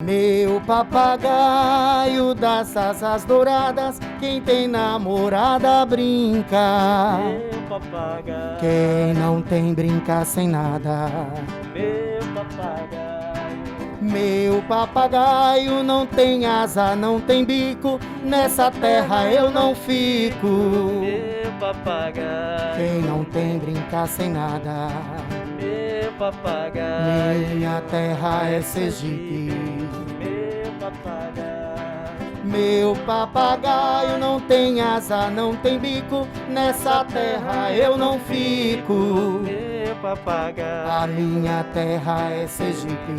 Meu papagaio das asas douradas, quem tem namorada brinca. Meu papagaio, Quem não tem brinca sem nada. meu papagaio, Meu papagaio não tem asa, não tem bico, nessa terra eu não fico. meu papagaio, Quem não tem brinca sem nada. meu papagaio, Minha terra é Sergipe. meu papagaio, Meu papagaio não tem asa, não tem bico, nessa terra eu não fico. meu papagaio, A minha terra é Sergipe.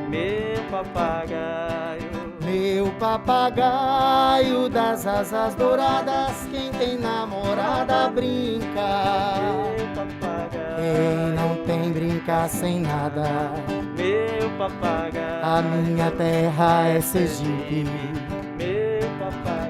meu papagaio, Meu papagaio das asas douradas, quem tem namorada brinca. meu papagaio, Quem não tem brinca sem nada. meu papagaio, A minha terra é Sergipe. meu papagaio.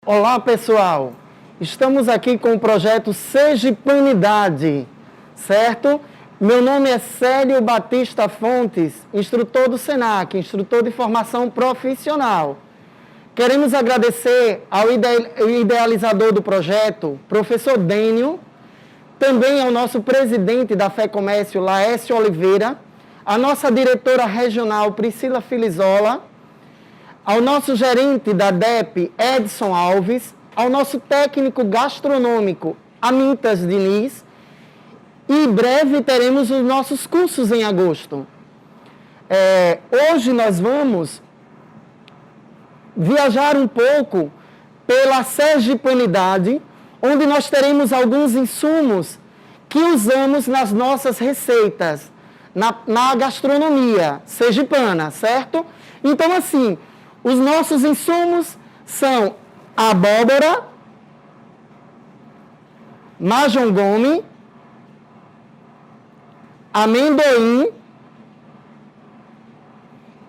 Olá pessoal, estamos aqui com o projeto Sergipanidade, certo? Meu nome é Célio Batista Fontes, instrutor do SENAC, instrutor de formação profissional. Queremos agradecer ao idealizador do projeto, professor Dênio, também ao nosso presidente da FEComércio, Laércio Oliveira, a nossa diretora regional, Priscila Filizola, ao nosso gerente da DEP, Edson Alves, ao nosso técnico gastronômico, Amintas Diniz, e em breve teremos os nossos cursos em agosto. Hoje nós vamos viajar um pouco pela sergipanidade, onde nós teremos alguns insumos que usamos nas nossas receitas, na gastronomia sergipana, certo? Então, assim, os nossos insumos são abóbora, majongome, amendoim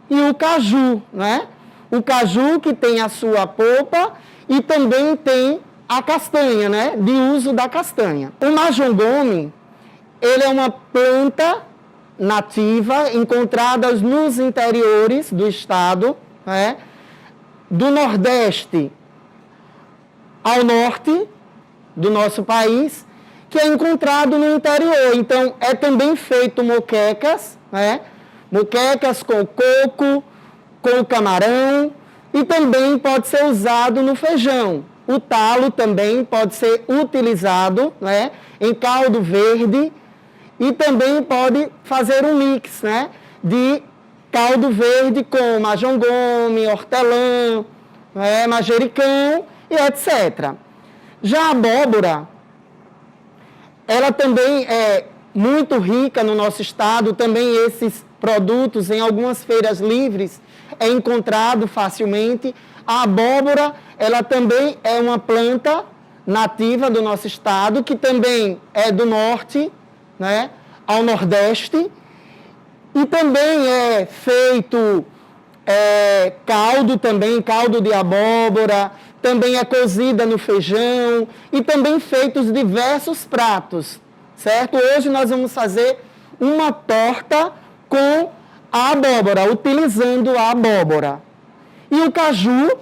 e o caju, né? O caju que tem a sua polpa e também tem a castanha, né? De uso da castanha. O majongome, ele é uma planta nativa encontrada nos interiores do estado, né? Do Nordeste ao Norte do nosso país, que é encontrado no interior. Então, é também feito moquecas, né? Moquecas com coco, com camarão, e também pode ser usado no feijão. O talo também pode ser utilizado, né? Em caldo verde, e também pode fazer um mix, né? De caldo verde com majongome, hortelã, manjericão e etc. Já a abóbora, ela também é muito rica no nosso estado, também esses produtos em algumas feiras livres é encontrado facilmente. A abóbora, ela também é uma planta nativa do nosso estado, que também é do norte, né, ao nordeste, e também é feito caldo também, caldo de abóbora, também é cozida no feijão e também feitos diversos pratos, certo? Hoje nós vamos fazer uma torta com a abóbora, utilizando a abóbora. E o caju,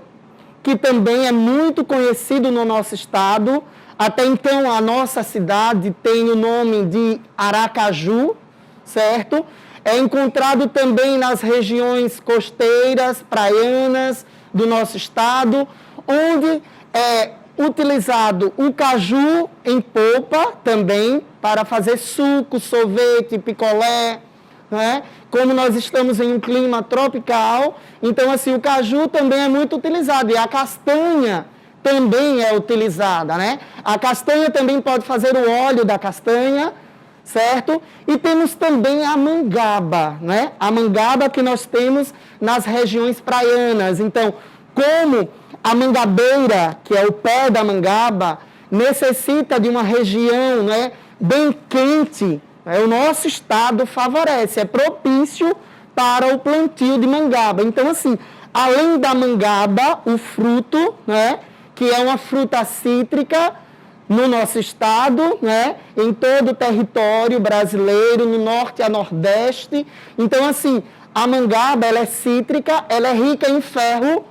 que também é muito conhecido no nosso estado, até então a nossa cidade tem o nome de Aracaju, certo? É encontrado também nas regiões costeiras, praianas do nosso estado, onde é utilizado o caju em polpa também, para fazer suco, sorvete, picolé, né? Como nós estamos em um clima tropical, então assim, o caju também é muito utilizado, e a castanha também é utilizada, né? A castanha também pode fazer o óleo da castanha, certo? E temos também a mangaba, né? A mangaba que nós temos nas regiões praianas. Então, como a mangabeira, que é o pé da mangaba, necessita de uma região, né, bem quente, o nosso estado favorece, é propício para o plantio de mangaba. Então, assim, além da mangaba, o fruto, né, que é uma fruta cítrica no nosso estado, né, em todo o território brasileiro, no norte a nordeste. Então, assim, a mangaba, ela é cítrica, ela é rica em ferro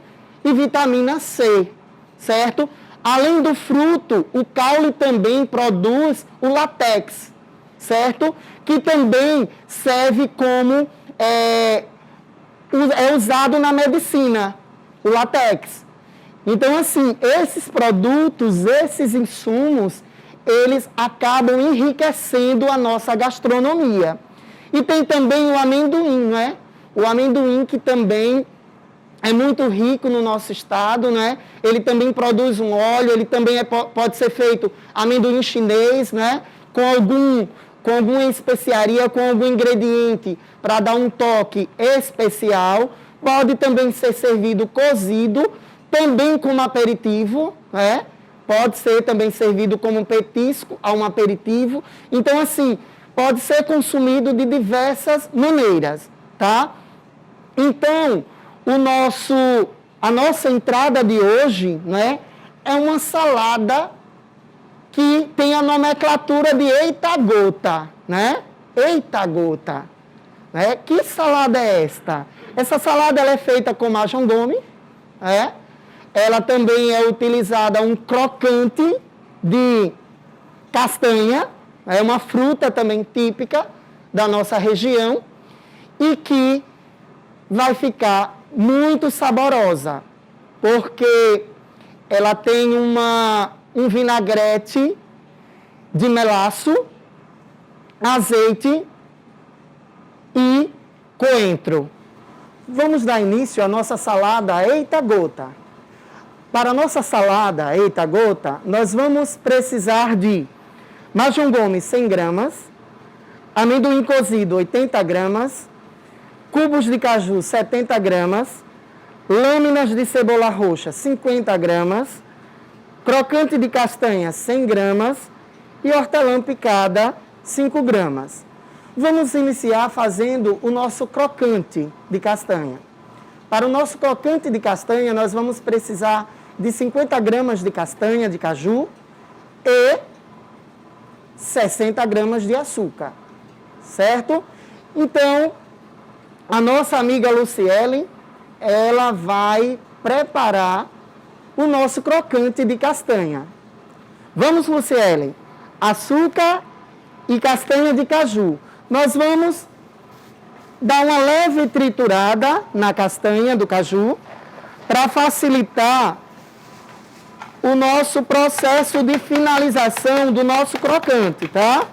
e vitamina C, certo? Além do fruto, o caule também produz o látex, certo? Que também serve como é usado na medicina, o látex. Então, assim, esses produtos, esses insumos, eles acabam enriquecendo a nossa gastronomia. E tem também o amendoim, né? O amendoim que também é muito rico no nosso estado, né? Ele também produz um óleo, ele também pode ser feito amendoim chinês, né? Com alguma especiaria, com algum ingrediente para dar um toque especial. Pode também ser servido cozido, também como aperitivo, né? Pode ser também servido como um petisco a um aperitivo. Então, assim, pode ser consumido de diversas maneiras, tá? Então, a nossa entrada de hoje, né, é uma salada que tem a nomenclatura de eita-gota, né? Eita-gota. Né? Que salada é esta? Essa salada ela é feita com majongome, né? Ela também é utilizada um crocante de castanha, é uma fruta também típica da nossa região e que vai ficar muito saborosa, porque ela tem um vinagrete de melaço, azeite e coentro. Vamos dar início à nossa salada eita-gota. Para a nossa salada eita-gota, nós vamos precisar de majongome 100 gramas, amendoim cozido 80 gramas, cubos de caju 70 gramas, lâminas de cebola roxa 50 gramas, crocante de castanha 100 gramas e hortelã picada 5 gramas. Vamos iniciar fazendo o nosso crocante de castanha. Para o nosso crocante de castanha, nós vamos precisar de 50 gramas de castanha de caju e 60 gramas de açúcar, certo? Então, a nossa amiga Luciele, ela vai preparar o nosso crocante de castanha. Vamos, Luciele, açúcar e castanha de caju. Nós vamos dar uma leve triturada na castanha do caju para facilitar o nosso processo de finalização do nosso crocante, tá?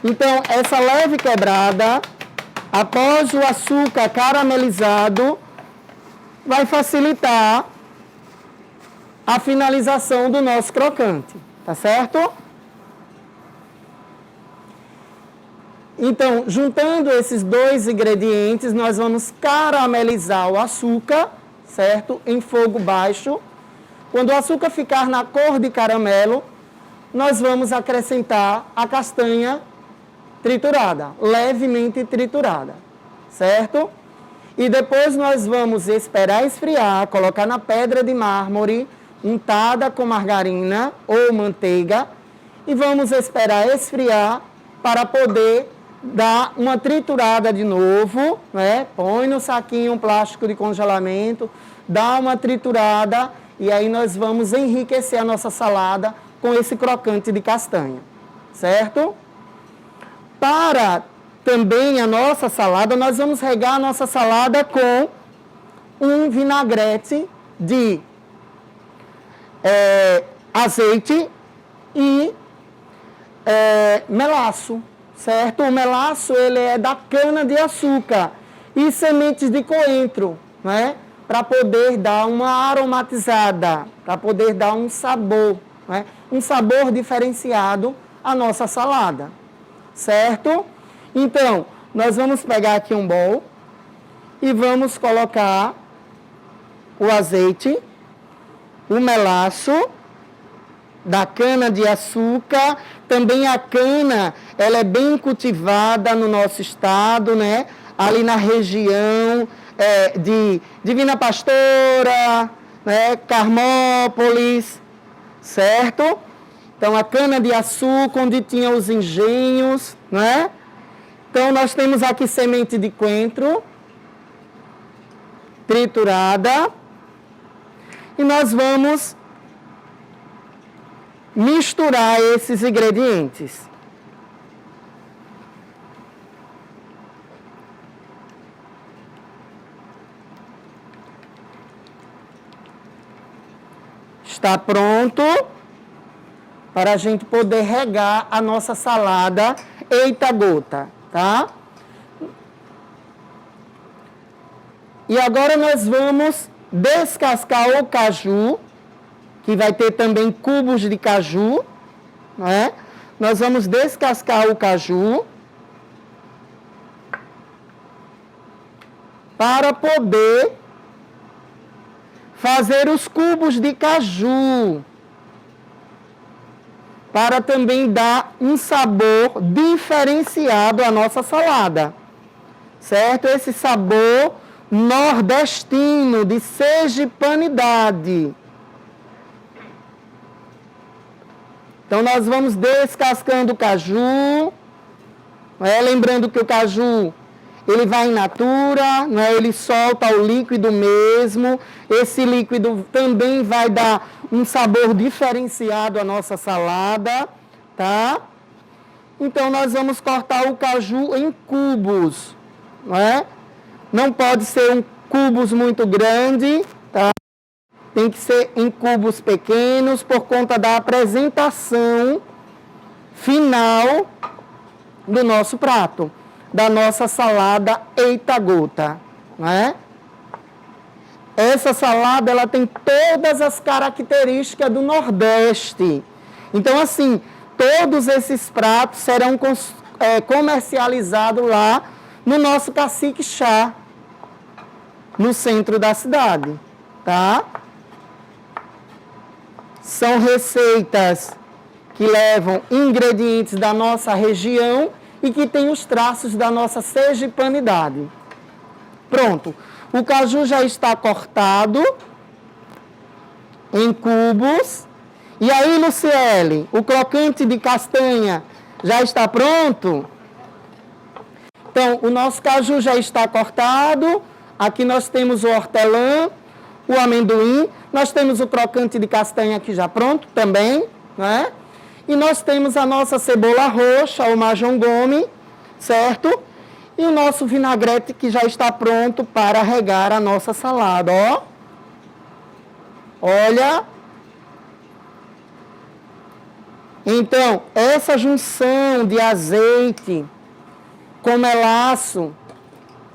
Então, essa leve quebrada Após o açúcar caramelizado, vai facilitar a finalização do nosso crocante, tá certo? Então, juntando esses dois ingredientes, nós vamos caramelizar o açúcar, certo? Em fogo baixo. Quando o açúcar ficar na cor de caramelo, nós vamos acrescentar a castanha triturada, levemente triturada, certo? E depois nós vamos esperar esfriar, colocar na pedra de mármore, untada com margarina ou manteiga, e vamos esperar esfriar para poder dar uma triturada de novo, né? Põe no saquinho um plástico de congelamento, dá uma triturada e aí nós vamos enriquecer a nossa salada com esse crocante de castanha, certo? Para também a nossa salada, nós vamos regar a nossa salada com um vinagrete de azeite e melaço, certo? O melaço, ele é da cana-de-açúcar e sementes de coentro, né? Para poder dar uma aromatizada, para poder dar um sabor, né? Um sabor diferenciado à nossa salada, certo? Então, nós vamos pegar aqui um bowl e vamos colocar o azeite, o melaço da cana-de-açúcar. Também a cana, ela é bem cultivada no nosso estado, né? Ali na região de Divina Pastora, né? Carmópolis, certo? Então, a cana-de-açúcar, onde tinha os engenhos, né? Então, nós temos aqui semente de coentro triturada. E nós vamos misturar esses ingredientes. Está pronto para a gente poder regar a nossa salada Eita Gota, tá? E agora nós vamos descascar o caju, que vai ter também cubos de caju, né? Nós vamos descascar o caju para poder fazer os cubos de caju, para também dar um sabor diferenciado à nossa salada, certo? Esse sabor nordestino, de sergipanidade. Então, nós vamos descascando o caju, né? Lembrando que o caju, ele vai in natura, né? Ele solta o líquido mesmo. Esse líquido também vai dar um sabor diferenciado à nossa salada, tá? Então, nós vamos cortar o caju em cubos, né? Não pode ser um cubos muito grande, tá? Tem que ser em cubos pequenos por conta da apresentação final do nosso prato, da nossa salada Eita Gota, né? Essa salada, ela tem todas as características do Nordeste. Então, assim, todos esses pratos serão comercializados lá no nosso Cacique Chá, no centro da cidade, tá? São receitas que levam ingredientes da nossa região e que têm os traços da nossa sergipanidade. Pronto. O caju já está cortado em cubos. E aí, Luciele, o crocante de castanha já está pronto? Então, o nosso caju já está cortado. Aqui nós temos o hortelã, o amendoim. Nós temos o crocante de castanha aqui já pronto também, né? E nós temos a nossa cebola roxa, o majongome, certo? E o nosso vinagrete que já está pronto para regar a nossa salada, ó. Olha. Então, essa junção de azeite com melaço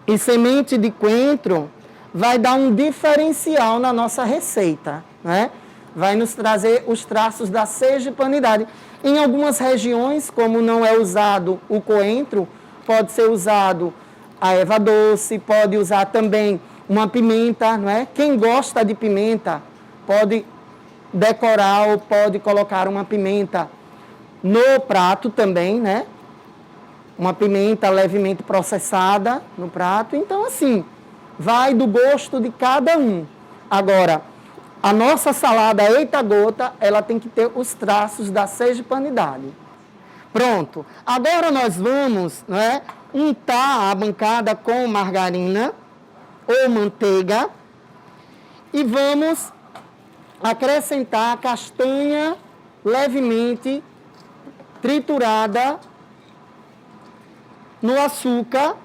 e semente de coentro vai dar um diferencial na nossa receita, né? Vai nos trazer os traços da sergipanidade. Em algumas regiões, como não é usado o coentro, pode ser usado a erva doce, pode usar também uma pimenta, não é? Quem gosta de pimenta pode decorar ou pode colocar uma pimenta no prato também, né? Uma pimenta levemente processada no prato. Então, assim, vai do gosto de cada um. Agora, a nossa salada Eita Gota, ela tem que ter os traços da sergipanidade. Pronto. Agora nós vamos, né, untar a bancada com margarina ou manteiga e vamos acrescentar a castanha levemente triturada no açúcar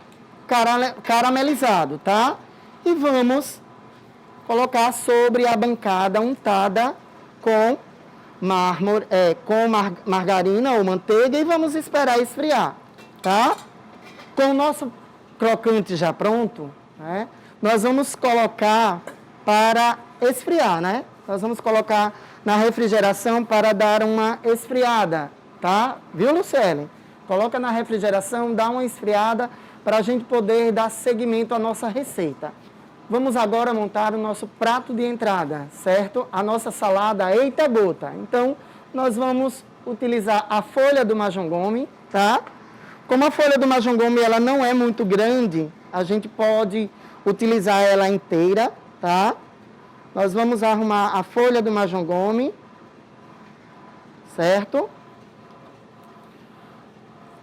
caramelizado, tá? E vamos colocar sobre a bancada untada com margarina ou manteiga e vamos esperar esfriar, tá? Com o nosso crocante já pronto, né, nós vamos colocar para esfriar, né? Nós vamos colocar na refrigeração para dar uma esfriada, tá? Viu, Luciene? Coloca na refrigeração, dá uma esfriada para a gente poder dar seguimento à nossa receita. Vamos agora montar o nosso prato de entrada, certo? A nossa salada Eita Gota. Então, nós vamos utilizar a folha do majongome, tá? Como a folha do majongome ela não é muito grande, a gente pode utilizar ela inteira, tá? Nós vamos arrumar a folha do majongome, certo?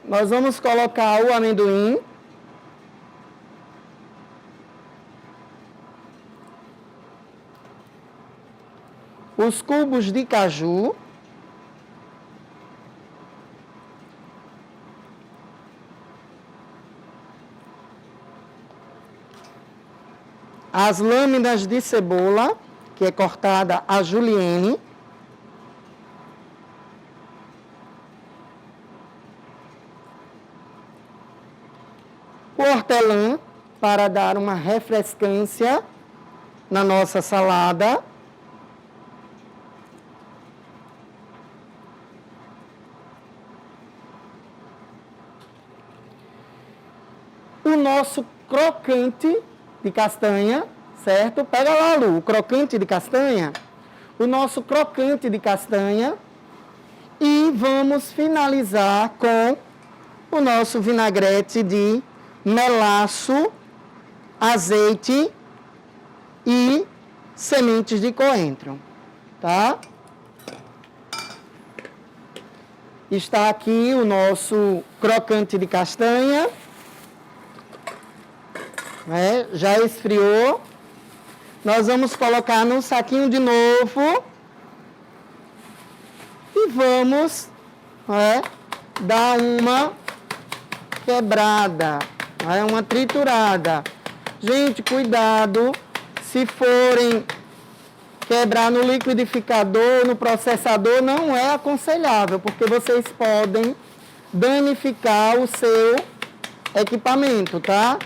Nós vamos colocar o amendoim. Os cubos de caju. As lâminas de cebola, que é cortada a julienne. O hortelã, para dar uma refrescância na nossa salada. O nosso crocante de castanha, certo? Pega lá, Lu, o crocante de castanha. O nosso crocante de castanha. E vamos finalizar com o nosso vinagrete de melaço, azeite e sementes de coentro, tá? Está aqui o nosso crocante de castanha. Já esfriou. Nós vamos colocar num saquinho de novo e vamos dar uma quebrada, uma triturada. Gente, cuidado, se forem quebrar no liquidificador, no processador, não é aconselhável, porque vocês podem danificar o seu equipamento, tá?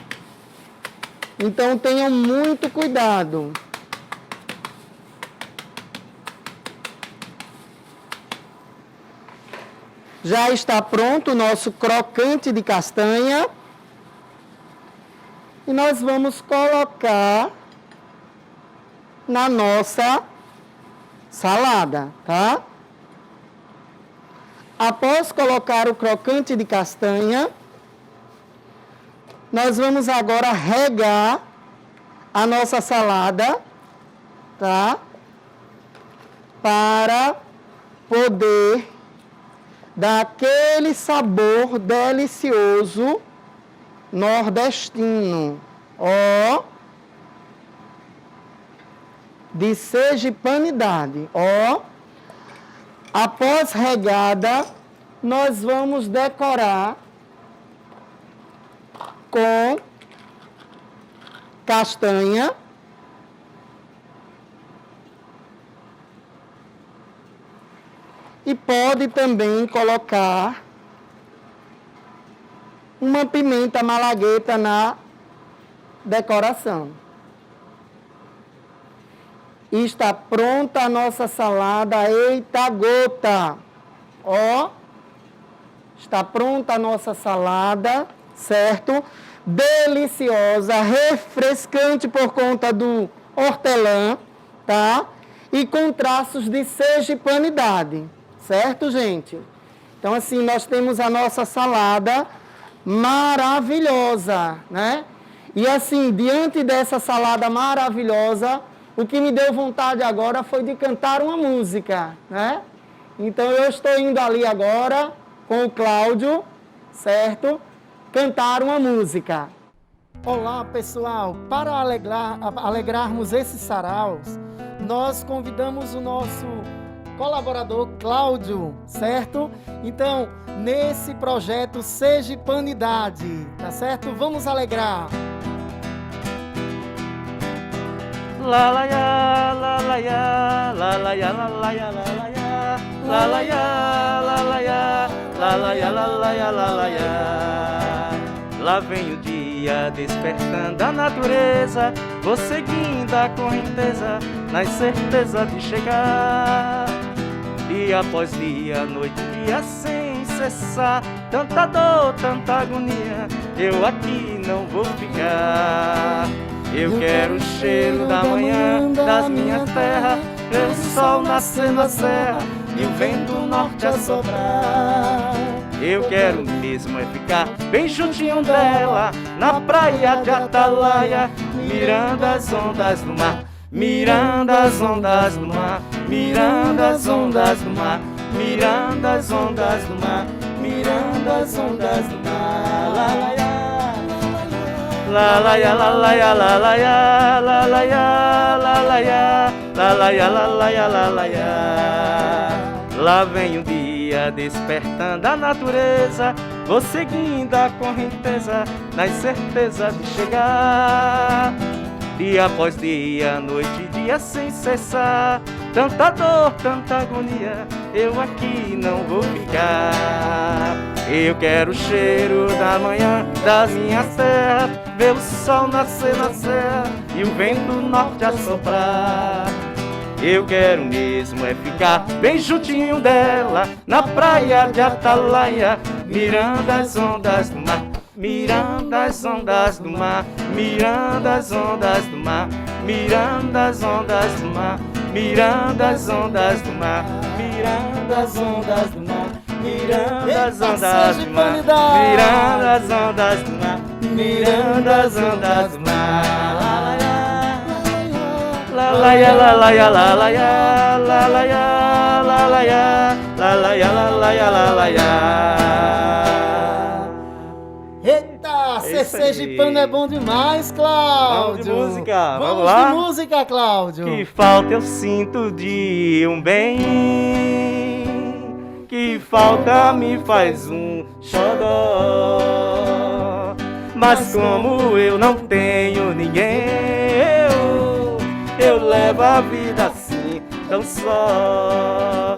Então, tenham muito cuidado. Já está pronto o nosso crocante de castanha. E nós vamos colocar na nossa salada, tá? Após colocar o crocante de castanha, nós vamos agora regar a nossa salada, tá? Para poder dar aquele sabor delicioso nordestino, ó, de sergipanidade, ó. Após regada, nós vamos decorar com castanha, e pode também colocar uma pimenta malagueta na decoração. Está pronta a nossa salada, eita gota! Ó, está pronta a nossa salada, certo? Deliciosa, refrescante por conta do hortelã, tá? E com traços de sergipanidade, certo, gente? Então, assim, nós temos a nossa salada maravilhosa, né? E, assim, diante dessa salada maravilhosa, o que me deu vontade agora foi de cantar uma música, né? Então, eu estou indo ali agora com o Cláudio, certo? Cantar uma música. Olá, pessoal! Para alegrarmos esses saraus, nós convidamos o nosso colaborador Cláudio, certo? Então, nesse projeto Sergipanidade, tá certo? Vamos alegrar! La la ya, la la ya, la la ya, la la ya, la la ya, la la ya, la la ya, la la ya, la la ya, la la ya. Lá vem o dia despertando a natureza, vou seguindo a correnteza, na certeza de chegar. Dia após dia, noite e dia sem cessar, tanta dor, tanta agonia, eu aqui não vou ficar. Eu quero o cheiro da manhã das minhas terras, ver o sol nascer na serra e o vento do norte a soprar. Eu quero mesmo é ficar bem juntinho dela, na praia de Atalaia, mirando as ondas do mar, mirando as ondas do mar, mirando as ondas do mar, mirando as ondas do mar, mirando as ondas do mar. La la ya, la la ya, la la ya, la la ya, la la ya, la la ya, la la ya, la la ya. Lá vem o dia despertando a natureza, vou seguindo a correnteza, na certeza de chegar. Dia após dia, noite e dia sem cessar, tanta dor, tanta agonia, eu aqui não vou ficar. Eu quero o cheiro da manhã das minhas terras, ver o sol nascer na serra e o vento do norte a soprar. Eu quero mesmo é ficar bem juntinho dela, na praia de Atalaia, mirando as ondas do mar, mirando as ondas do mar, mirando as ondas do mar, mirando as ondas do mar, mirando as ondas do mar, mirando as ondas do mar, mirando as ondas do mar, mirando as ondas do mar, mirando as ondas do mar. La la ya, la la ya, la la ya, la la ya, la la ya, la la ya, la la ya, la la ya. Eita, ser sergipano é bom demais, Cláudio! Vamos de música, vamos lá? De música, Cláudio! Que falta eu sinto de um bem, que falta me faz um xodó. Mas como eu não tenho ninguém, eu levo a vida assim, tão só.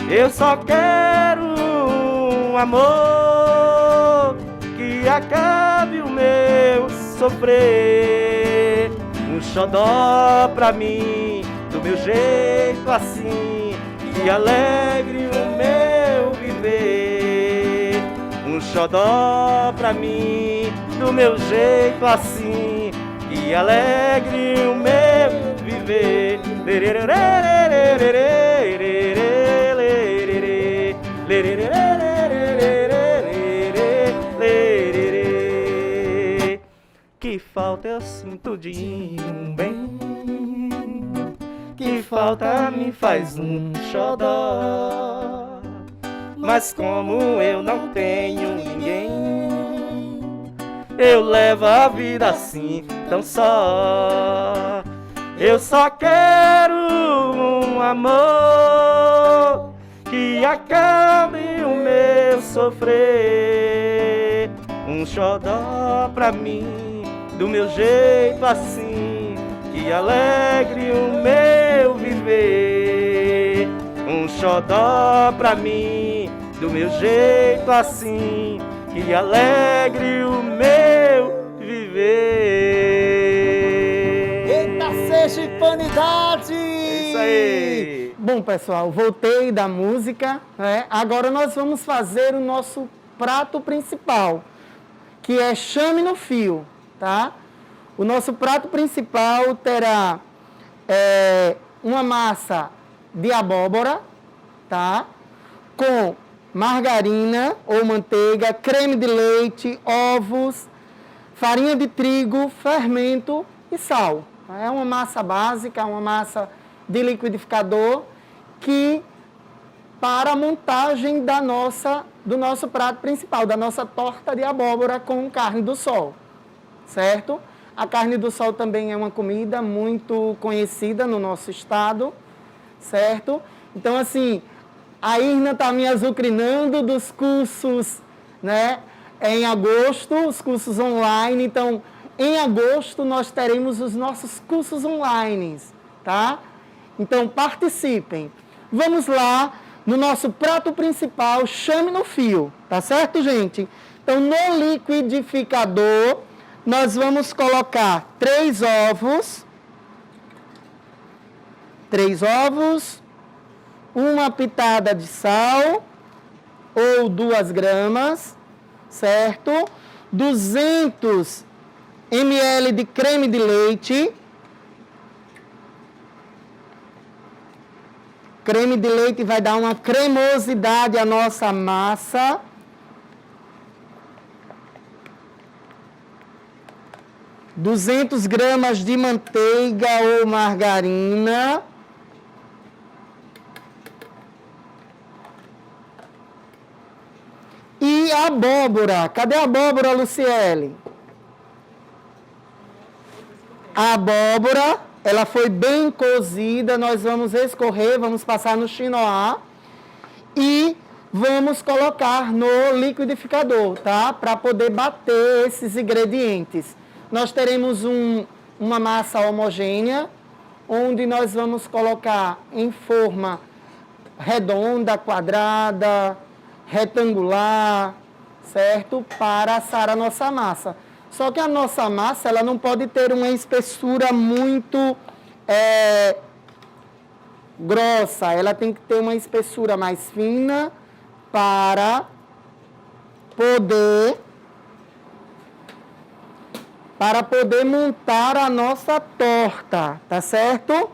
Eu só quero um amor que acabe o meu sofrer. Um xodó pra mim, do meu jeito assim, que alegre o meu viver. Um xodó pra mim, do meu jeito assim, que alegre o meu viver. Que falta eu sinto de um bem, que falta me faz um xodó. Mas como eu não tenho ninguém, eu levo a vida assim, tão só. Eu só quero um amor que acabe o meu sofrer. Um xodó pra mim, do meu jeito assim, que alegre o meu viver. Um xodó pra mim, do meu jeito assim, que alegre o meu viver. Peixe Panidade! Isso aí! Bom, pessoal, voltei da música, né? Agora nós vamos fazer o nosso prato principal, que é chame no fio, tá? O nosso prato principal terá uma massa de abóbora, tá? Com margarina ou manteiga, creme de leite, ovos, farinha de trigo, fermento e sal. É uma massa básica, uma massa de liquidificador que para a montagem do nosso prato principal, da nossa torta de abóbora com carne do sol, certo? A carne do sol também é uma comida muito conhecida no nosso estado, certo? Então, assim, a Irna está me azucrinando dos cursos, né, em agosto, os cursos online. Então, em agosto, nós teremos os nossos cursos online, tá? Então, participem. Vamos lá no nosso prato principal, chame no fio, tá certo, gente? Então, no liquidificador, nós vamos colocar 3 ovos, uma pitada de sal, ou 2 gramas, certo? 200 ml de creme de leite. Creme de leite vai dar uma cremosidade à nossa massa. 200 gramas de manteiga ou margarina. E a abóbora. Cadê a abóbora, Luciele? A abóbora, ela foi bem cozida. Nós vamos escorrer, vamos passar no chinois e vamos colocar no liquidificador, tá? Para poder bater esses ingredientes. Nós teremos uma massa homogênea, onde nós vamos colocar em forma redonda, quadrada, retangular, certo? Para assar a nossa massa. Só que a nossa massa, ela não pode ter uma espessura muito grossa. Ela tem que ter uma espessura mais fina para poder montar a nossa torta, tá certo?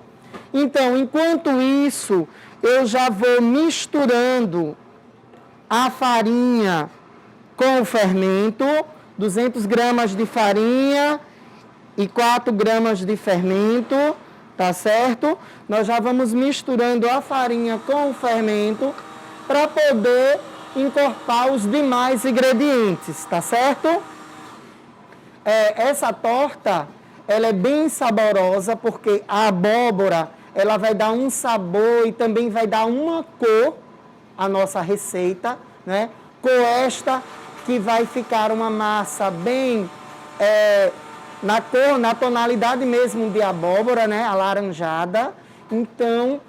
Então, enquanto isso, eu já vou misturando a farinha com o fermento, 200 gramas de farinha e 4 gramas de fermento, tá certo? Nós já vamos misturando a farinha com o fermento para poder encorpar os demais ingredientes, tá certo? Essa torta, ela é bem saborosa porque a abóbora, ela vai dar um sabor e também vai dar uma cor à nossa receita, né? Com esta que vai ficar uma massa bem na cor, na tonalidade mesmo de abóbora, né? Alaranjada. Então,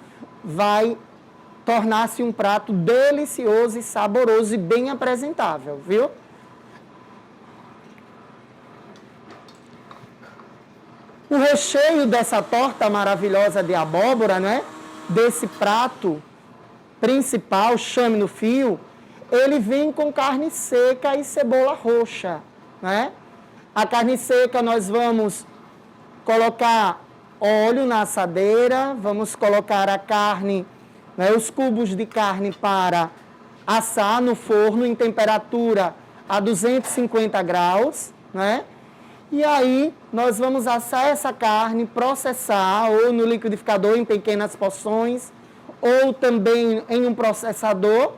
vai tornar-se um prato delicioso e saboroso e bem apresentável, viu? O recheio dessa torta maravilhosa de abóbora, né? Desse prato principal, chame no fio, ele vem com carne seca e cebola roxa, né? A carne seca nós vamos colocar óleo na assadeira, vamos colocar a carne, né, os cubos de carne para assar no forno em temperatura a 250 graus, né? E aí nós vamos assar essa carne, processar ou no liquidificador em pequenas porções, ou também em um processador,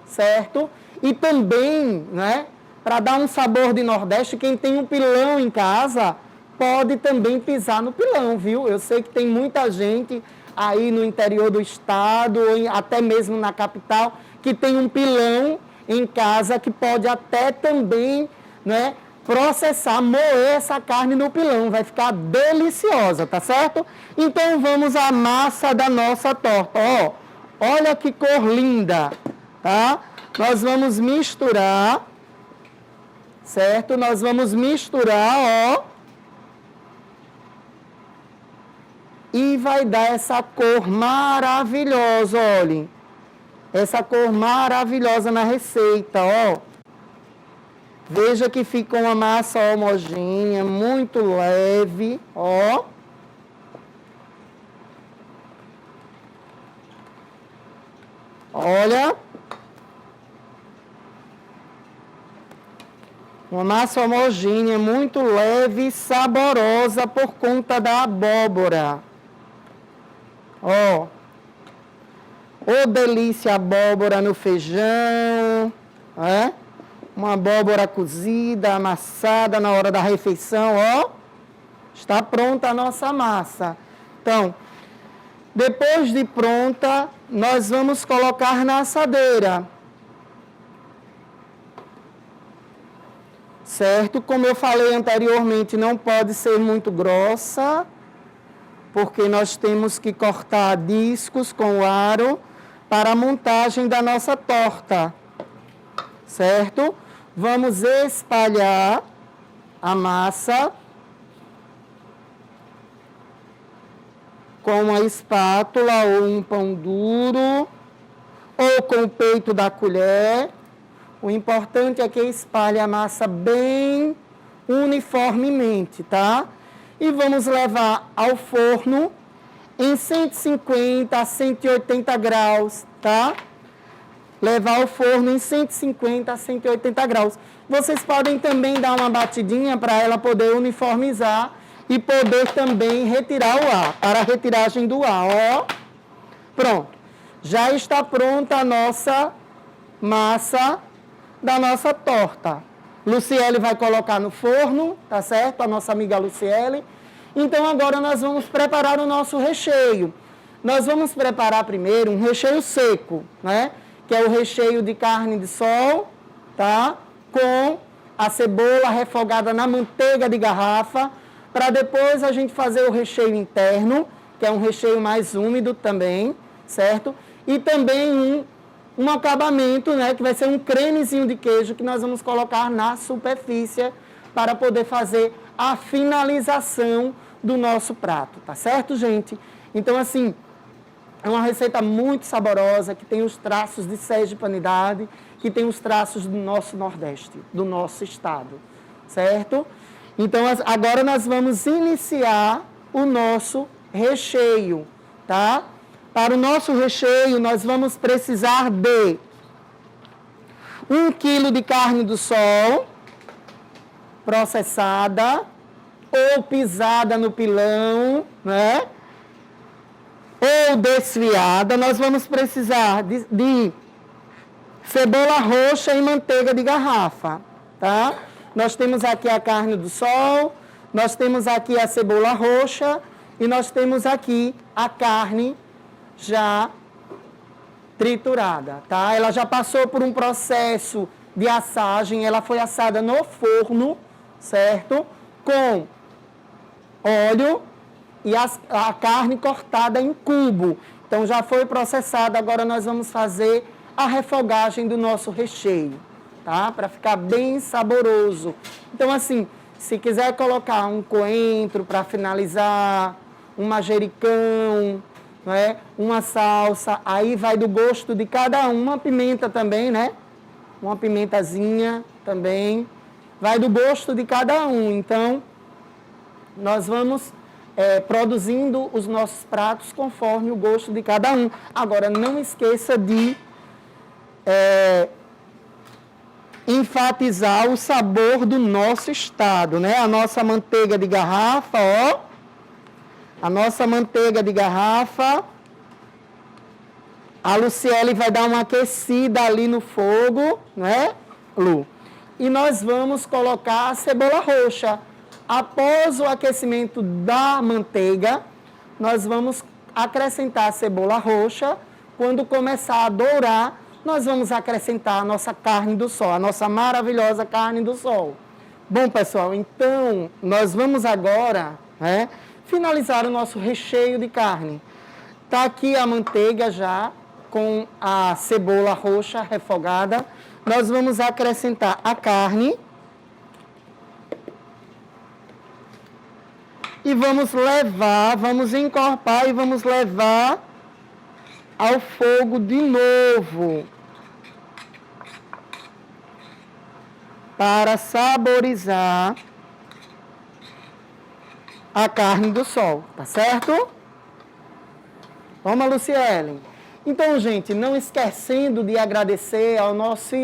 certo? E também, né, para dar um sabor de Nordeste, quem tem um pilão em casa pode também pisar no pilão, viu? Eu sei que tem muita gente aí no interior do estado, ou até mesmo na capital, que tem um pilão em casa que pode até também, né, processar, moer essa carne no pilão. Vai ficar deliciosa, tá certo? Então vamos à massa da nossa torta. Ó, olha que cor linda, tá? Nós vamos misturar, certo? Nós vamos misturar, ó. e vai dar essa cor maravilhosa, olhem. Essa cor maravilhosa na receita, ó. Veja que fica uma massa homogênea, muito leve, ó. Olha. Uma massa homogênea, muito leve e saborosa por conta da abóbora. Ó. Ô delícia abóbora no feijão, é? Uma abóbora cozida, amassada na hora da refeição, ó. Está pronta a nossa massa. Então, depois de pronta, nós vamos colocar na assadeira. Certo? Como eu falei anteriormente, não pode ser muito grossa, porque nós temos que cortar discos com o aro para a montagem da nossa torta. Certo? Vamos espalhar a massa com uma espátula ou um pão duro, ou com o peito da colher. O importante é que espalhe a massa bem uniformemente, tá? E vamos levar ao forno em 150 a 180 graus, tá? Levar ao forno em 150 a 180 graus. Vocês podem também dar uma batidinha para ela poder uniformizar e poder também retirar o ar, para a retiragem do ar, ó. Pronto. Já está pronta a nossa massa da nossa torta. Luciele vai colocar no forno, tá certo? A nossa amiga Luciele. Então, agora nós vamos preparar o nosso recheio. Nós vamos preparar primeiro um recheio seco, né? Que é o recheio de carne de sol, tá? Com a cebola refogada na manteiga de garrafa, para depois a gente fazer o recheio interno, que é um recheio mais úmido também, certo? E também um acabamento, né? Que vai ser um cremezinho de queijo que nós vamos colocar na superfície para poder fazer a finalização do nosso prato, tá certo, gente? Então, assim, é uma receita muito saborosa, que tem os traços de sergipanidade, que tem os traços do nosso Nordeste, do nosso estado, certo? Então, agora nós vamos iniciar o nosso recheio, tá? Para o nosso recheio, nós vamos precisar de 1 quilo de carne do sol, processada, ou pisada no pilão, né? Ou desfiada. Nós vamos precisar de cebola roxa e manteiga de garrafa, tá? Nós temos aqui a carne do sol, nós temos aqui a cebola roxa e nós temos aqui a carne já triturada, tá? Ela já passou por um processo de assagem, ela foi assada no forno, certo? Com óleo e a carne cortada em cubo. Então, já foi processada, agora nós vamos fazer a refogagem do nosso recheio, tá? Para ficar bem saboroso. Então, assim, se quiser colocar um coentro para finalizar, um manjericão, né? Uma salsa, aí vai do gosto de cada um. Uma pimenta também, né? Uma pimentazinha também. Vai do gosto de cada um. Então, nós vamos produzindo os nossos pratos conforme o gosto de cada um. Agora, não esqueça de enfatizar o sabor do nosso estado, né? A nossa manteiga de garrafa, ó. A nossa manteiga de garrafa. A Luciele vai dar uma aquecida ali no fogo, né, Lu? E nós vamos colocar a cebola roxa. Após o aquecimento da manteiga, nós vamos acrescentar a cebola roxa. Quando começar a dourar, nós vamos acrescentar a nossa carne do sol, a nossa maravilhosa carne do sol. Bom, pessoal, então, nós vamos agora, né, finalizar o nosso recheio de carne. Está aqui a manteiga já, com a cebola roxa refogada. Nós vamos acrescentar a carne. e vamos levar, vamos encorpar e vamos levar ao fogo de novo, para saborizar a carne do sol, tá certo? Vamos, Luciele. Então, gente, não esquecendo de agradecer ao nosso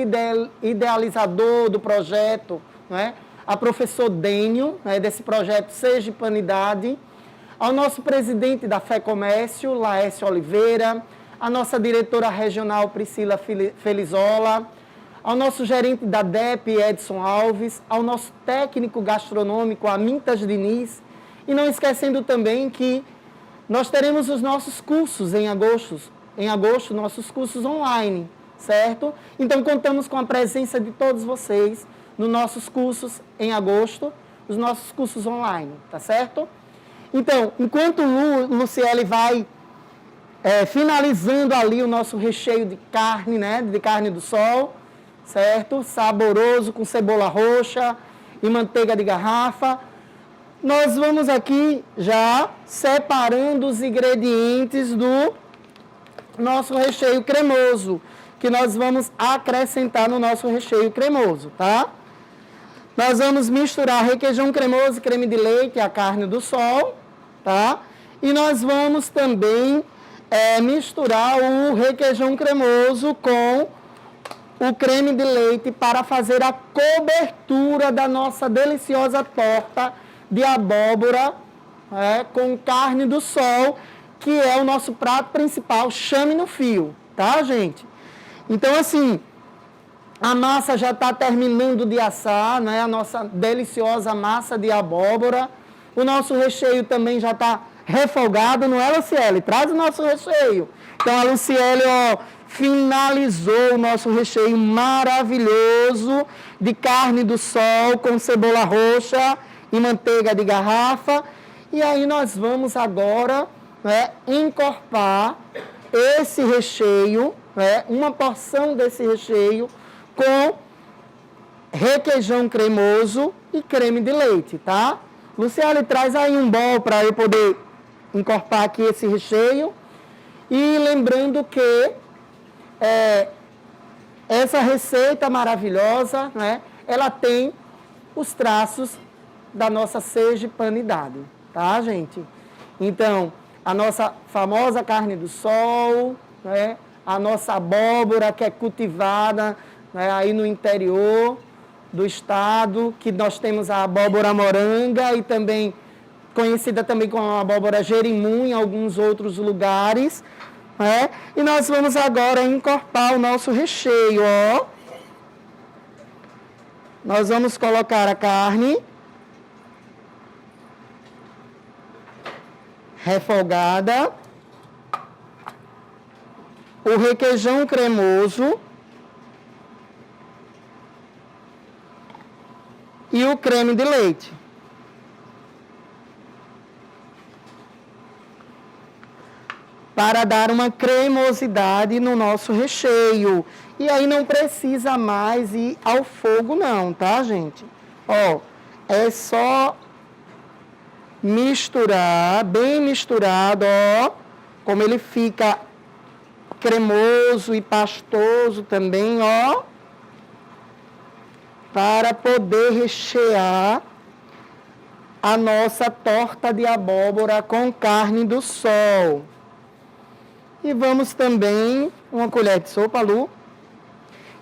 idealizador do projeto, não é? A professor Dênio, né, desse projeto Sergipanidade, ao nosso presidente da FEComércio, Laércio Oliveira, a nossa diretora regional Priscila Felizola, ao nosso gerente da DEP, Edson Alves, ao nosso técnico gastronômico, Amintas Diniz, e não esquecendo também que nós teremos os nossos cursos em agosto, nossos cursos online, certo? Então, contamos com a presença de todos vocês nos nossos cursos em agosto, os nossos cursos online, tá certo? Então, enquanto Luciele vai finalizando ali o nosso recheio de carne, né? De carne do sol, certo? Saboroso, com cebola roxa e manteiga de garrafa. Nós vamos aqui já separando os ingredientes do nosso recheio cremoso, que nós vamos acrescentar no nosso recheio cremoso, tá? Nós vamos misturar requeijão cremoso, creme de leite e a carne do sol, tá? E nós vamos também misturar o requeijão cremoso com o creme de leite para fazer a cobertura da nossa deliciosa torta de abóbora com carne do sol, que é o nosso prato principal, chame no fio, tá, gente? Então, assim, a massa já está terminando de assar, né? A nossa deliciosa massa de abóbora. O nosso recheio também já está refogado, não é, Luciele? Traz o nosso recheio. Então, a Luciele, finalizou o nosso recheio maravilhoso de carne do sol com cebola roxa e manteiga de garrafa. E aí nós vamos agora encorpar esse recheio, uma porção desse recheio com requeijão cremoso e creme de leite, tá? Luciane, traz aí um bol para eu poder encorpar aqui esse recheio. E lembrando que essa receita maravilhosa, ela tem os traços da nossa sergipanidade, tá, gente? Então, a nossa famosa carne do sol, a nossa abóbora que é cultivada aí no interior do estado, que nós temos a abóbora moranga e também conhecida também como a abóbora jerimum em alguns outros lugares, E nós vamos agora encorpar o nosso recheio, Nós vamos colocar a carne refogada, o requeijão cremoso e o creme de leite. Para dar uma cremosidade no nosso recheio. E aí não precisa mais ir ao fogo não, tá, gente? É só misturar, bem misturado, como ele fica cremoso e pastoso também, para poder rechear a nossa torta de abóbora com carne do sol. E vamos também, uma colher de sopa, Lu,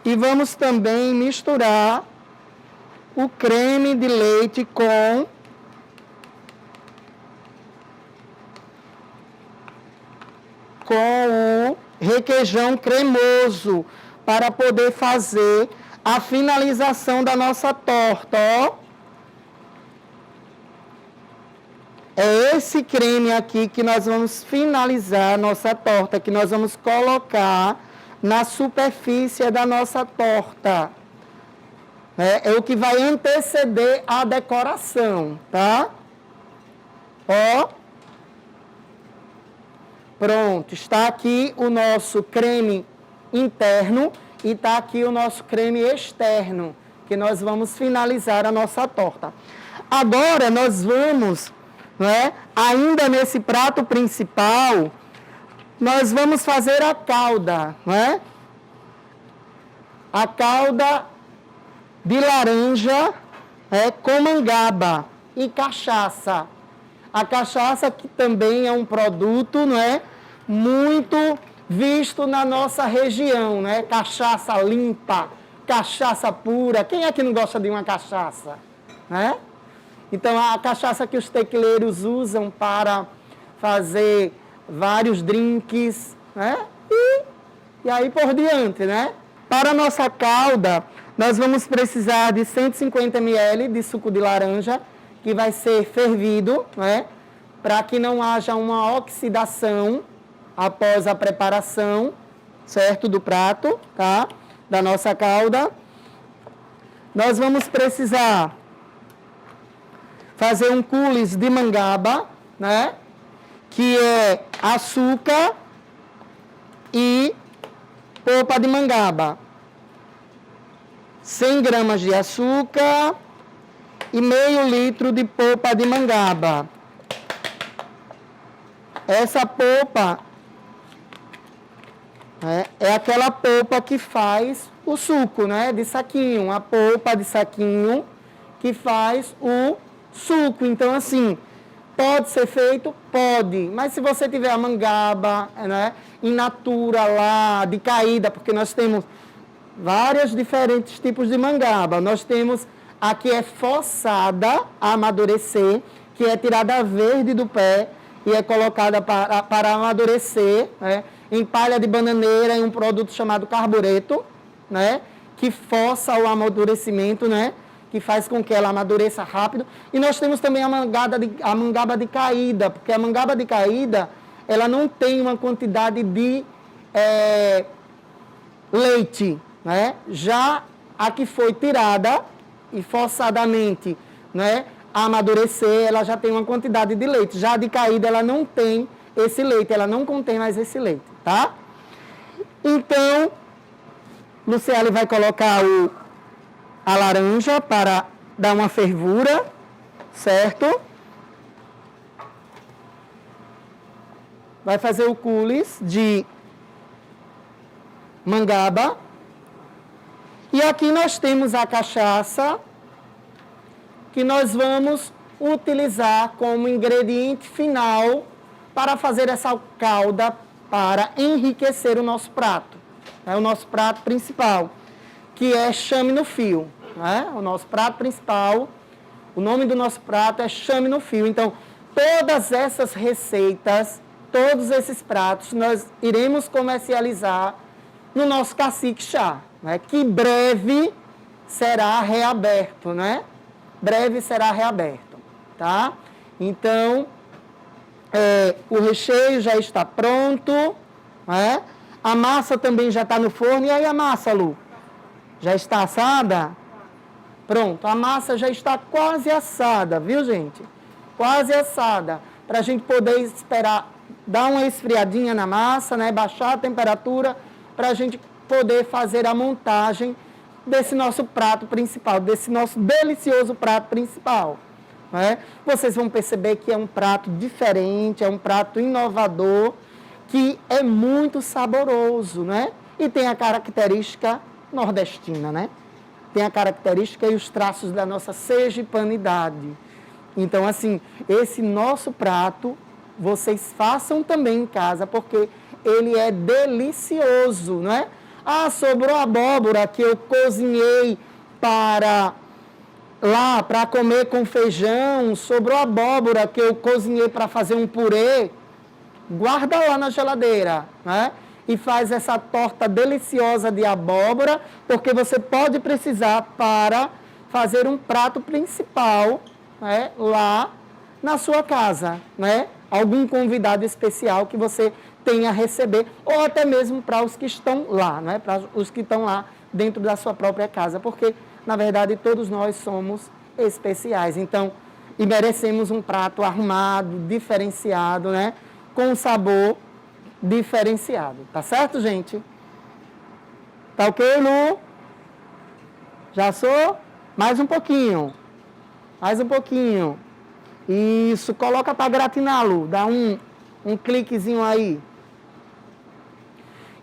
e vamos também misturar o creme de leite com o requeijão cremoso, para poder fazer a finalização da nossa torta, É esse creme aqui que nós vamos finalizar a nossa torta, que nós vamos colocar na superfície da nossa torta. É o que vai anteceder a decoração, tá? Pronto, está aqui o nosso creme interno e está aqui o nosso creme externo, que nós vamos finalizar a nossa torta. Agora nós vamos né? Ainda nesse prato principal, nós vamos fazer a calda, né? A calda de laranja, com mangaba e cachaça. A cachaça que também é um produto, não é, muito visto na nossa região, né? Cachaça limpa, cachaça pura. Quem é que não gosta de uma cachaça, né? Então a cachaça que os tequileiros usam para fazer vários drinks, né? E aí por diante, né? Para a nossa calda, nós vamos precisar de 150 ml de suco de laranja, que vai ser fervido, né? Para que não haja uma oxidação após a preparação, certo? Do prato, tá? Da nossa calda. Nós vamos precisar fazer um coulis de mangaba, né? Que é açúcar e polpa de mangaba. 100 gramas de açúcar e meio litro de polpa de mangaba. Essa polpa é aquela polpa que faz o suco, né? De saquinho, a polpa de saquinho que faz o suco. Então, assim, pode ser feito? Pode. Mas se você tiver a mangaba, né, in natura lá, de caída, porque nós temos vários diferentes tipos de mangaba. Nós temos a que é forçada a amadurecer, que é tirada verde do pé e é colocada para amadurecer, né, em palha de bananeira, em um produto chamado carbureto, né, que força o amadurecimento, né, que faz com que ela amadureça rápido. E nós temos também a mangaba de caída, porque a mangaba de caída, ela não tem uma quantidade de leite, né? Já a que foi tirada e forçadamente, né, a amadurecer, ela já tem uma quantidade de leite. Já a de caída, ela não tem esse leite, ela não contém mais esse leite, tá? Então, Luciele vai colocar a laranja para dar uma fervura, certo? Vai fazer o coulis de mangaba. E aqui nós temos a cachaça, que nós vamos utilizar como ingrediente final para fazer essa calda para enriquecer o nosso prato. É o nosso prato principal, que é chame no fio. Né? O nosso prato principal, o nome do nosso prato é chame no fio. Então, todas essas receitas, todos esses pratos, nós iremos comercializar no nosso Cacique Chá, né? Que breve será reaberto, né? Breve será reaberto, tá? Então, o recheio já está pronto, né? A massa também já está no forno. E aí a massa, Lu? Já está assada? Pronto, a massa já está quase assada, viu, gente? Quase assada. Para a gente poder esperar, dar uma esfriadinha na massa, né? Baixar a temperatura, para a gente poder fazer a montagem desse nosso prato principal, desse nosso delicioso prato principal. Né? Vocês vão perceber que é um prato diferente, é um prato inovador, que é muito saboroso, né? E tem a característica nordestina, né? Tem a característica e os traços da nossa sergipanidade. Então, assim, esse nosso prato, vocês façam também em casa, porque ele é delicioso, né? Ah, sobrou abóbora que eu cozinhei para comer com feijão, sobrou abóbora que eu cozinhei para fazer um purê, guarda lá na geladeira, né? E faz essa torta deliciosa de abóbora, porque você pode precisar para fazer um prato principal, né, lá na sua casa, né? Algum convidado especial que você tenha a receber, ou até mesmo para os que estão lá, né? Para os que estão lá dentro da sua própria casa, porque, na verdade, todos nós somos especiais, então, e merecemos um prato arrumado, diferenciado, né? Com um sabor diferenciado. Tá certo, gente? Tá ok, Lu? Já sou? Mais um pouquinho. Mais um pouquinho. Isso, coloca para gratinar, Lu. Dá um cliquezinho aí.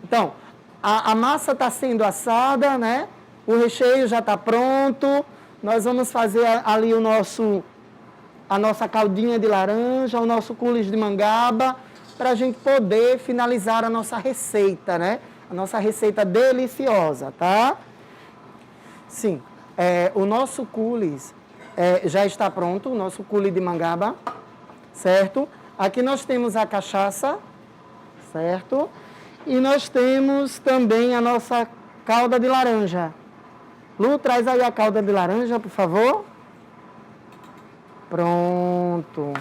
Então, a massa está sendo assada, né? O recheio já está pronto. Nós vamos fazer ali a nossa caldinha de laranja, o nosso coulis de mangaba, para a gente poder finalizar a nossa receita, né? A nossa receita deliciosa, tá? Sim, o nosso coulis já está pronto, o nosso coulis de mangaba, certo? Aqui nós temos a cachaça, certo? E nós temos também a nossa calda de laranja. Lu, traz aí a calda de laranja, por favor. Pronto.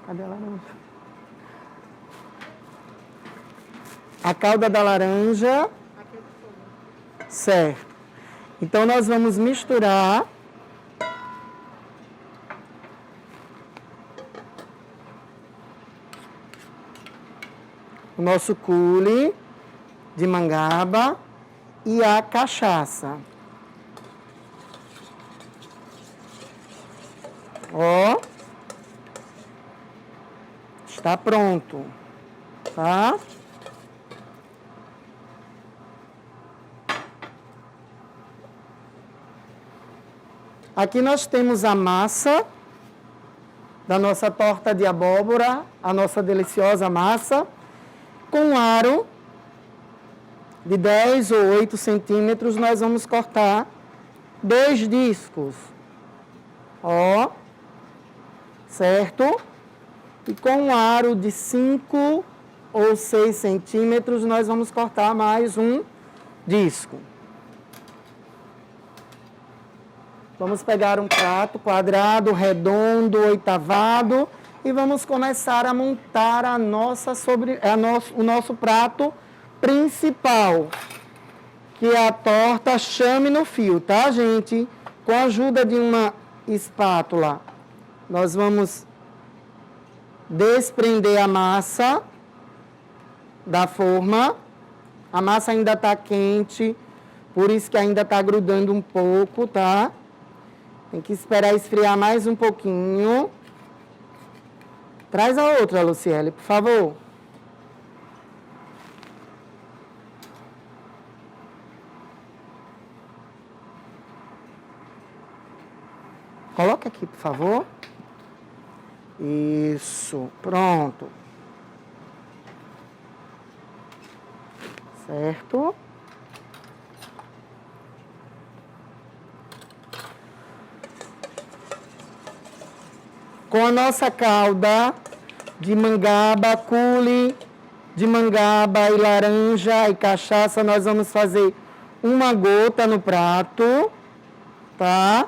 Cadê a laranja? A calda da laranja. Certo. Então, nós vamos misturar o nosso coulis de mangaba e a cachaça. Ó, está pronto, tá? Aqui nós temos a massa da nossa torta de abóbora, a nossa deliciosa massa, com um aro de 10 ou 8 centímetros, nós vamos cortar 2 discos. Ó, certo? E com um aro de 5 ou 6 centímetros, nós vamos cortar mais um disco. Vamos pegar um prato quadrado, redondo, oitavado, e vamos começar a montar o nosso prato principal, que é a torta chame no fio, tá, gente? Com a ajuda de uma espátula, nós vamos desprender a massa da forma. A massa ainda está quente, por isso que ainda está grudando um pouco, tá? Tem que esperar esfriar mais um pouquinho. Traz a outra, Luciele, por favor. Coloca aqui, por favor. Isso, pronto. Certo? Com a nossa calda de mangaba, coulis de mangaba e laranja e cachaça, nós vamos fazer uma gota no prato, tá?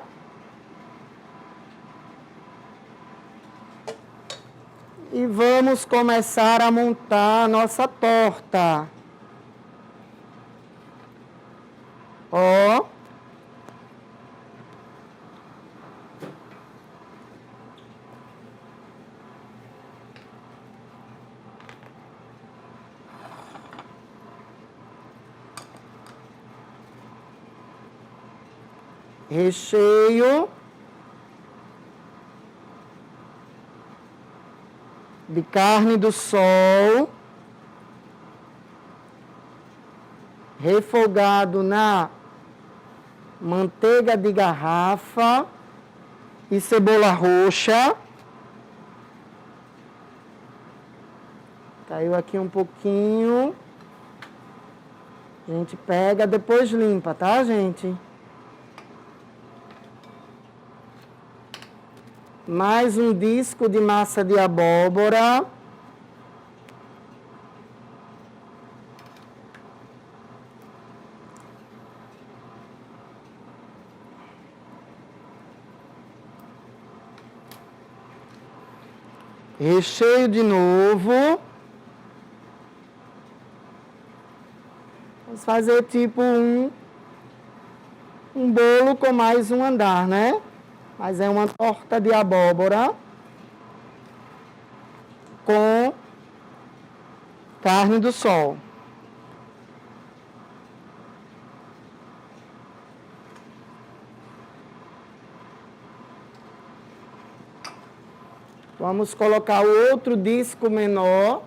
E vamos começar a montar a nossa torta. Ó. Recheio de carne do sol, refogado na manteiga de garrafa e cebola roxa. Caiu aqui um pouquinho. A gente pega, depois limpa, tá, gente? Mais um disco de massa de abóbora. Recheio de novo. Vamos fazer tipo um bolo com mais um andar, né? Mas é uma torta de abóbora com carne do sol. Vamos colocar o outro disco menor.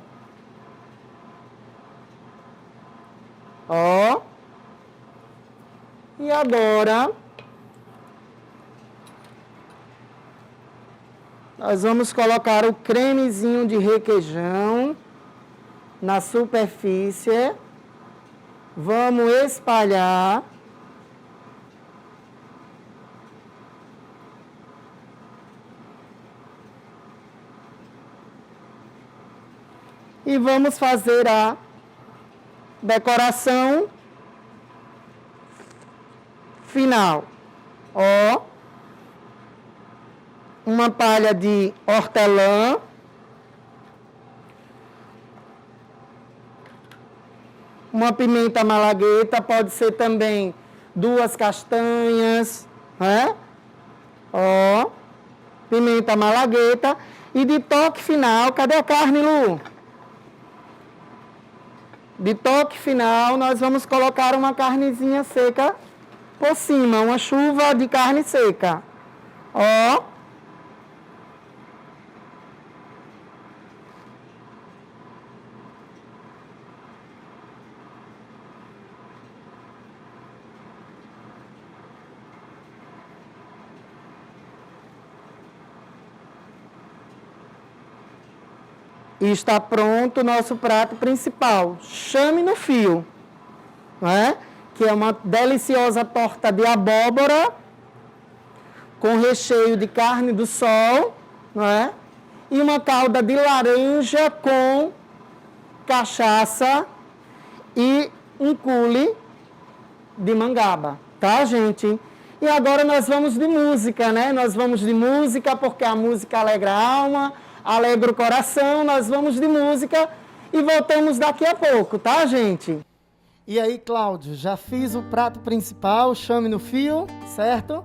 Ó. E agora, nós vamos colocar o cremezinho de requeijão na superfície. Vamos espalhar. E vamos fazer a decoração final. Ó, uma palha de hortelã. Uma pimenta malagueta, pode ser também 2 castanhas, né? Ó, pimenta malagueta. E de toque final, cadê a carne, Lu? De toque final, nós vamos colocar uma carnezinha seca por cima, uma chuva de carne seca. Ó. E está pronto o nosso prato principal. Chame no fio, né? Que é uma deliciosa torta de abóbora com recheio de carne do sol, né? E uma calda de laranja com cachaça e um cule de mangaba, tá, gente? E agora nós vamos de música, né? Nós vamos de música porque a música alegra a alma, alegra o coração. Nós vamos de música e voltamos daqui a pouco, tá, gente? E aí, Cláudio, já fiz o prato principal, chame no fio, certo?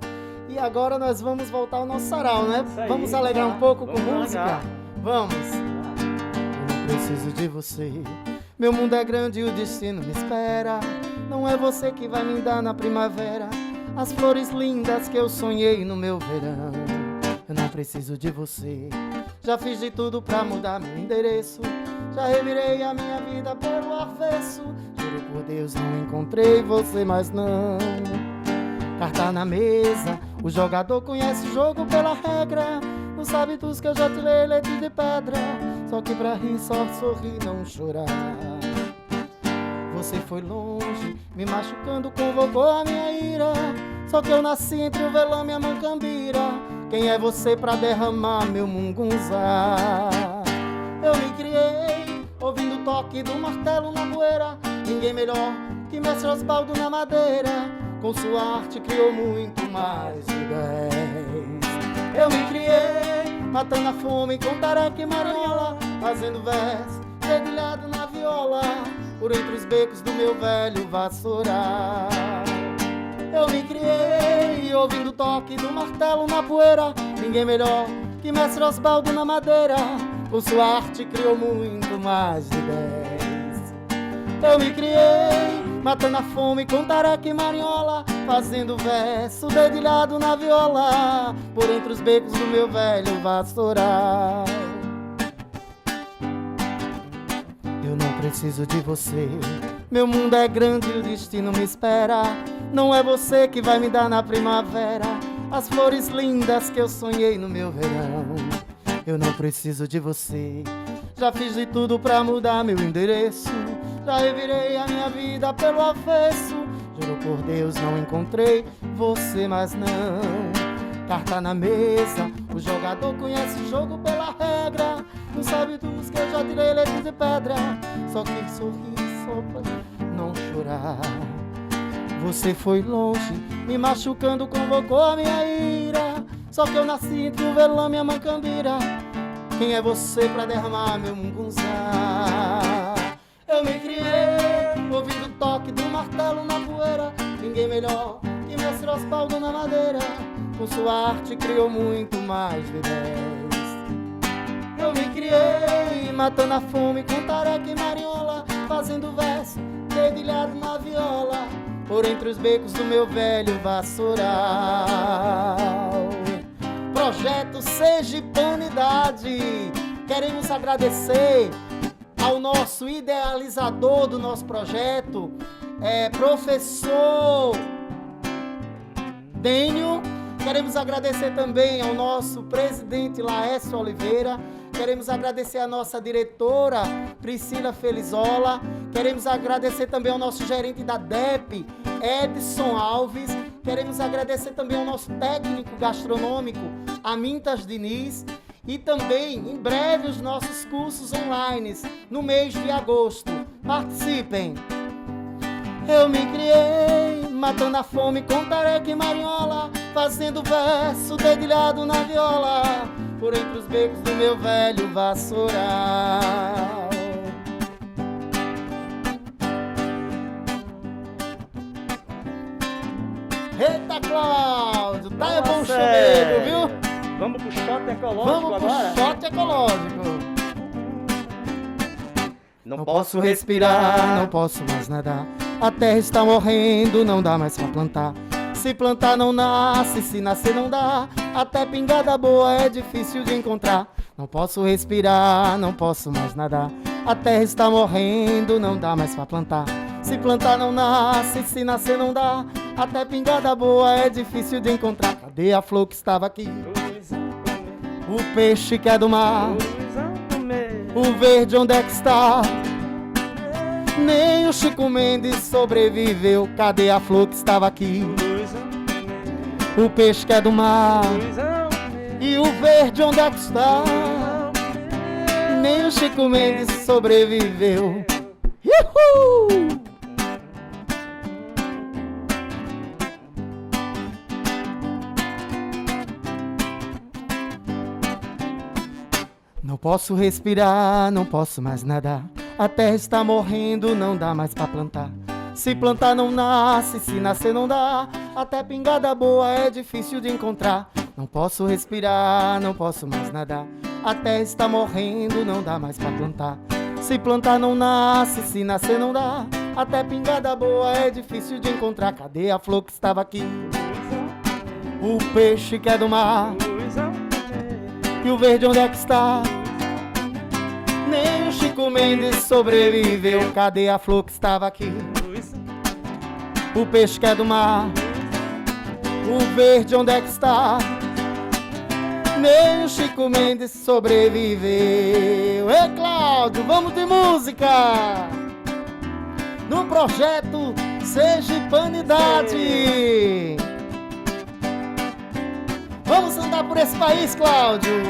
E agora nós vamos voltar ao nosso sarau, né? Aí, vamos alegrar um pouco com música? Alegrar. Vamos! Eu não preciso de você, meu mundo é grande e o destino me espera. Não é você que vai me dar na primavera as flores lindas que eu sonhei no meu verão. Eu não preciso de você, já fiz de tudo pra mudar meu endereço. Já revirei a minha vida pelo avesso. Juro por Deus, não encontrei você, mas não. Carta na mesa, o jogador conhece o jogo pela regra. Nos hábitos que eu já tirei leite de pedra. Só que pra rir, só sorrir, não chorar. Você foi longe, me machucando, convocou a minha ira. Só que eu nasci entre o velame e a mancambira. Quem é você pra derramar meu mungunzá? Eu me criei, ouvindo o toque do martelo na poeira. Ninguém melhor que mestre Osvaldo na madeira. Com sua arte criou muito mais de 10. Eu me criei, matando a fome com tareca e mariola. Fazendo verso, dedilhado na viola. Por entre os becos do meu velho vassourar. Eu me criei, ouvindo o toque do martelo na poeira. Ninguém melhor que mestre Osvaldo na madeira. Com sua arte criou muito mais de 10. Eu me criei, matando a fome com tareca e mariola. Fazendo verso, dedilhado na viola. Por entre os becos do meu velho vassoural. Eu não preciso de você, meu mundo é grande e o destino me espera. Não é você que vai me dar na primavera as flores lindas que eu sonhei no meu verão. Eu não preciso de você, já fiz de tudo pra mudar meu endereço. Já revirei a minha vida pelo avesso. Juro por Deus, não encontrei você, mas não. Carta na mesa, o jogador conhece o jogo pela regra. Não sabe dos que eu já tirei leite de pedra. Só que sorrir só pra não chorar. Você foi longe, me machucando, convocou a minha ira. Só que eu nasci entre o velame e a mancambira. Quem é você pra derramar meu mungunzá? Eu me criei, ouvindo o toque do martelo na poeira. Ninguém melhor que mestre Osvaldo na madeira. Com sua arte criou muito mais de 10. Eu me criei, matando a fome com tareca e mariola. Fazendo verso, dedilhado na viola. Por entre os becos do meu velho vassoural. projeto Sergipanidade. Queremos agradecer ao nosso idealizador do nosso projeto, professor Dênio. Queremos agradecer também ao nosso presidente Laércio Oliveira. Queremos agradecer a nossa diretora Priscila Felizola. Queremos agradecer também ao nosso gerente da DEP, Edson Alves. Queremos agradecer também ao nosso técnico gastronômico, Amintas Diniz. E também, em breve, os nossos cursos online, no mês de agosto. Participem! Eu me criei, matando a fome com tareca e mariola, fazendo verso dedilhado na viola, por entre os becos do meu velho vassoural. Eita, Cláudio, tá Nossa, bom chuveiro, viu? Vamos pro shot ecológico agora? Vamos pro shot ecológico. Não Posso respirar, não posso mais nadar. A terra está morrendo, não dá mais pra plantar. Se plantar não nasce, se nascer não dá. Até pingada boa é difícil de encontrar. Não posso respirar, não posso mais nadar. A terra está morrendo, não dá mais pra plantar. Se plantar não nasce, se nascer não dá. Até pingada boa é difícil de encontrar. Cadê a flor que estava aqui? O peixe que é do mar. O verde onde é que está? Nem o Chico Mendes sobreviveu. Cadê a flor que estava aqui? O peixe que é do mar. E o verde onde é que está? Nem o Chico Mendes sobreviveu. Uhul! Não posso respirar, não posso mais nadar. A terra está morrendo, não dá mais pra plantar. Se plantar não nasce, se nascer não dá. Até pingada boa é difícil de encontrar. Não posso respirar, não posso mais nadar. A terra está morrendo, não dá mais pra plantar. Se plantar não nasce, se nascer não dá. Até pingada boa é difícil de encontrar. Cadê a flor que estava aqui? O peixe que é do mar. E o verde onde é que está? Nem o Chico Mendes sobreviveu. Cadê a flor que estava aqui? O peixe que é do mar. O verde onde é que está? Nem o Chico Mendes sobreviveu. Ei, Cláudio, vamos de música! No projeto Sergipanidade. Vamos andar por esse país, Cláudio.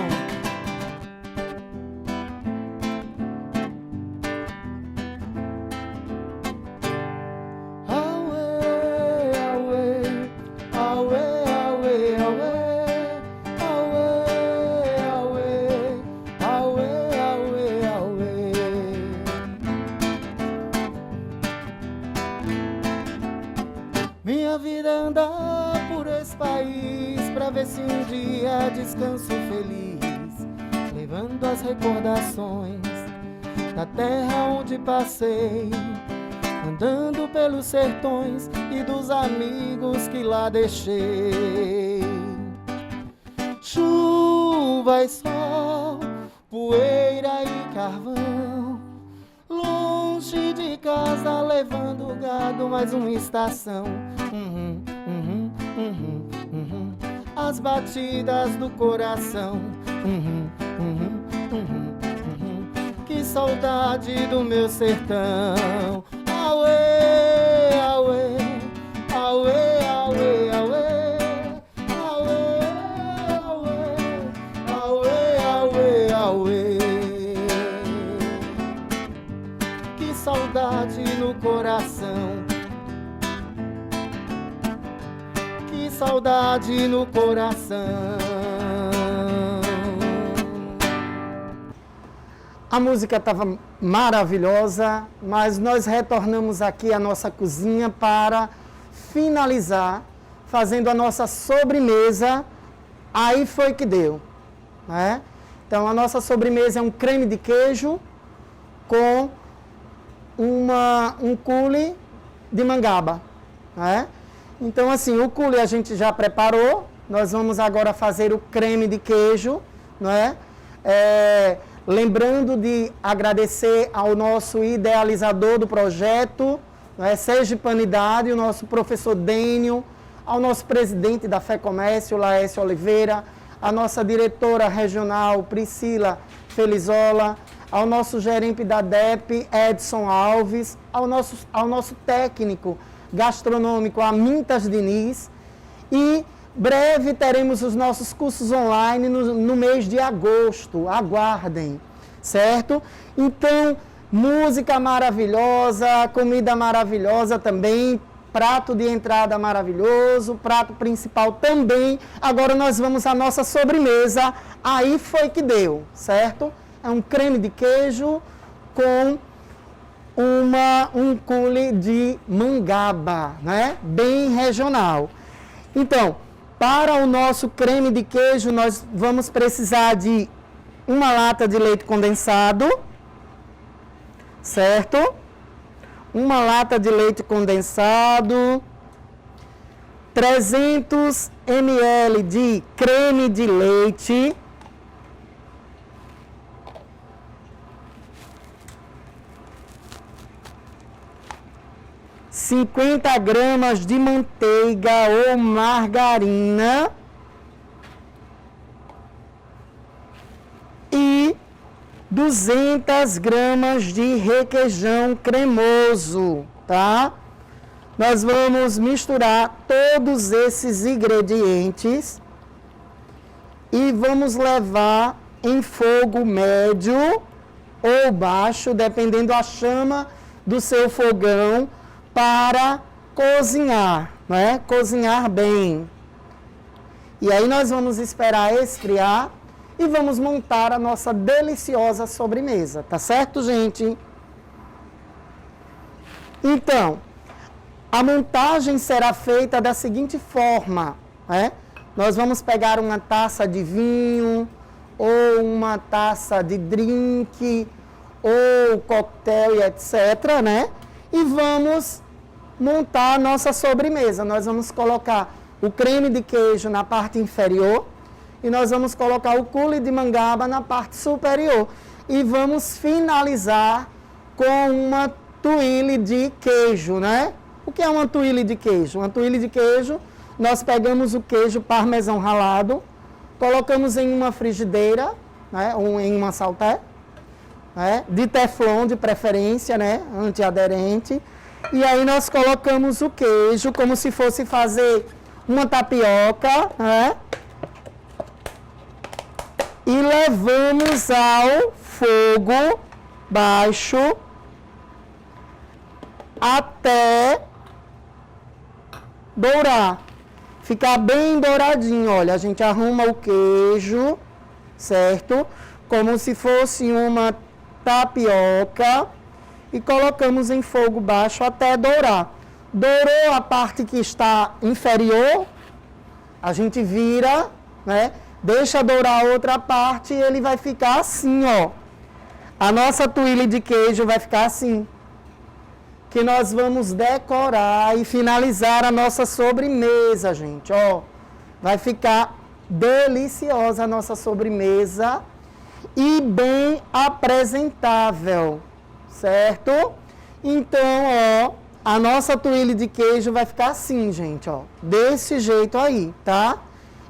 Minha vida é andar por esse país pra ver se um dia descanso feliz, levando as recordações da terra onde passei, andando pelos sertões e dos amigos que lá deixei. Chuva e sol, poeira e carvão, longe de casa levando gado, mais uma estação. As batidas do coração. Que saudade do meu sertão. Auê, auê, auê, auê, auê, auê, auê, auê, auê, auê. Que saudade no coração. Que saudade no coração. A música estava maravilhosa, mas nós retornamos aqui à nossa cozinha para finalizar, fazendo a nossa sobremesa. Aí foi que deu, né? Então a nossa sobremesa é um creme de queijo com um cule de mangaba, né? Então assim, o cule a gente já preparou, nós vamos agora fazer o creme de queijo, não é? Lembrando de agradecer ao nosso idealizador do projeto, não é? Sergipanidade, o nosso professor Dênio, ao nosso presidente da FEComércio, Laércio Oliveira, a nossa diretora regional, Priscila Felizola, ao nosso gerente da DEP, Edson Alves, ao nosso técnico gastronômico, Amintas Diniz, e breve teremos os nossos cursos online no mês de agosto, aguardem, certo? Então, música maravilhosa, comida maravilhosa também, prato de entrada maravilhoso, prato principal também. Agora nós vamos à nossa sobremesa, aí foi que deu, certo? É um creme de queijo com um coulis de mangaba, né? Bem regional. Então, para o nosso creme de queijo, nós vamos precisar de uma lata de leite condensado, certo? Uma lata de leite condensado, 300 ml de creme de leite, 50 gramas de manteiga ou margarina e 200 gramas de requeijão cremoso, tá? Nós vamos misturar todos esses ingredientes e vamos levar em fogo médio ou baixo, dependendo da chama do seu fogão, para cozinhar, né? Cozinhar bem. E aí nós vamos esperar esfriar e vamos montar a nossa deliciosa sobremesa, tá certo, gente? Então, a montagem será feita da seguinte forma, né? Nós vamos pegar uma taça de vinho, ou uma taça de drink, ou coquetel e etc., né? E vamos montar a nossa sobremesa. Nós vamos colocar o creme de queijo na parte inferior e nós vamos colocar o coulis de mangaba na parte superior. E vamos finalizar com uma tuile de queijo, né? O que é uma tuile de queijo? Uma tuile de queijo, nós pegamos o queijo parmesão ralado, colocamos em uma frigideira, né? Ou em uma salté, né? De teflon de preferência, né? Antiaderente. E aí nós colocamos o queijo como se fosse fazer uma tapioca, né? E levamos ao fogo baixo até dourar. Ficar bem douradinho, olha, a gente arruma o queijo, certo? Como se fosse uma tapioca e colocamos em fogo baixo até dourar. Dourou a parte que está inferior, a gente vira, né? Deixa dourar a outra parte e ele vai ficar assim, ó. A nossa tuile de queijo vai ficar assim. Que nós vamos decorar e finalizar a nossa sobremesa, gente, ó. Vai ficar deliciosa a nossa sobremesa e bem apresentável, certo? Então, ó, a nossa tuile de queijo vai ficar assim, gente, ó. Desse jeito aí, tá?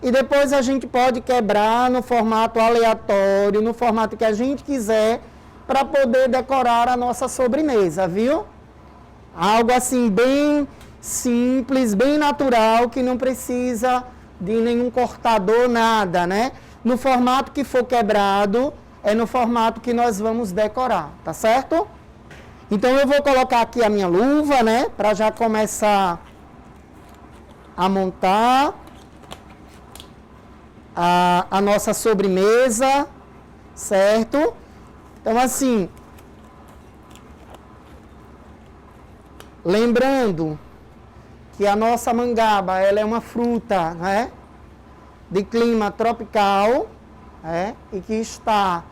E depois a gente pode quebrar no formato aleatório, no formato que a gente quiser, para poder decorar a nossa sobremesa, viu? Algo assim bem simples, bem natural, que não precisa de nenhum cortador, nada, né? No formato que for quebrado, é no formato que nós vamos decorar, tá certo? Então eu vou colocar aqui a minha luva, né? Para já começar a montar a nossa sobremesa, certo? Então, assim, lembrando que a nossa mangaba, ela é uma fruta, né, de clima tropical, né, e que está,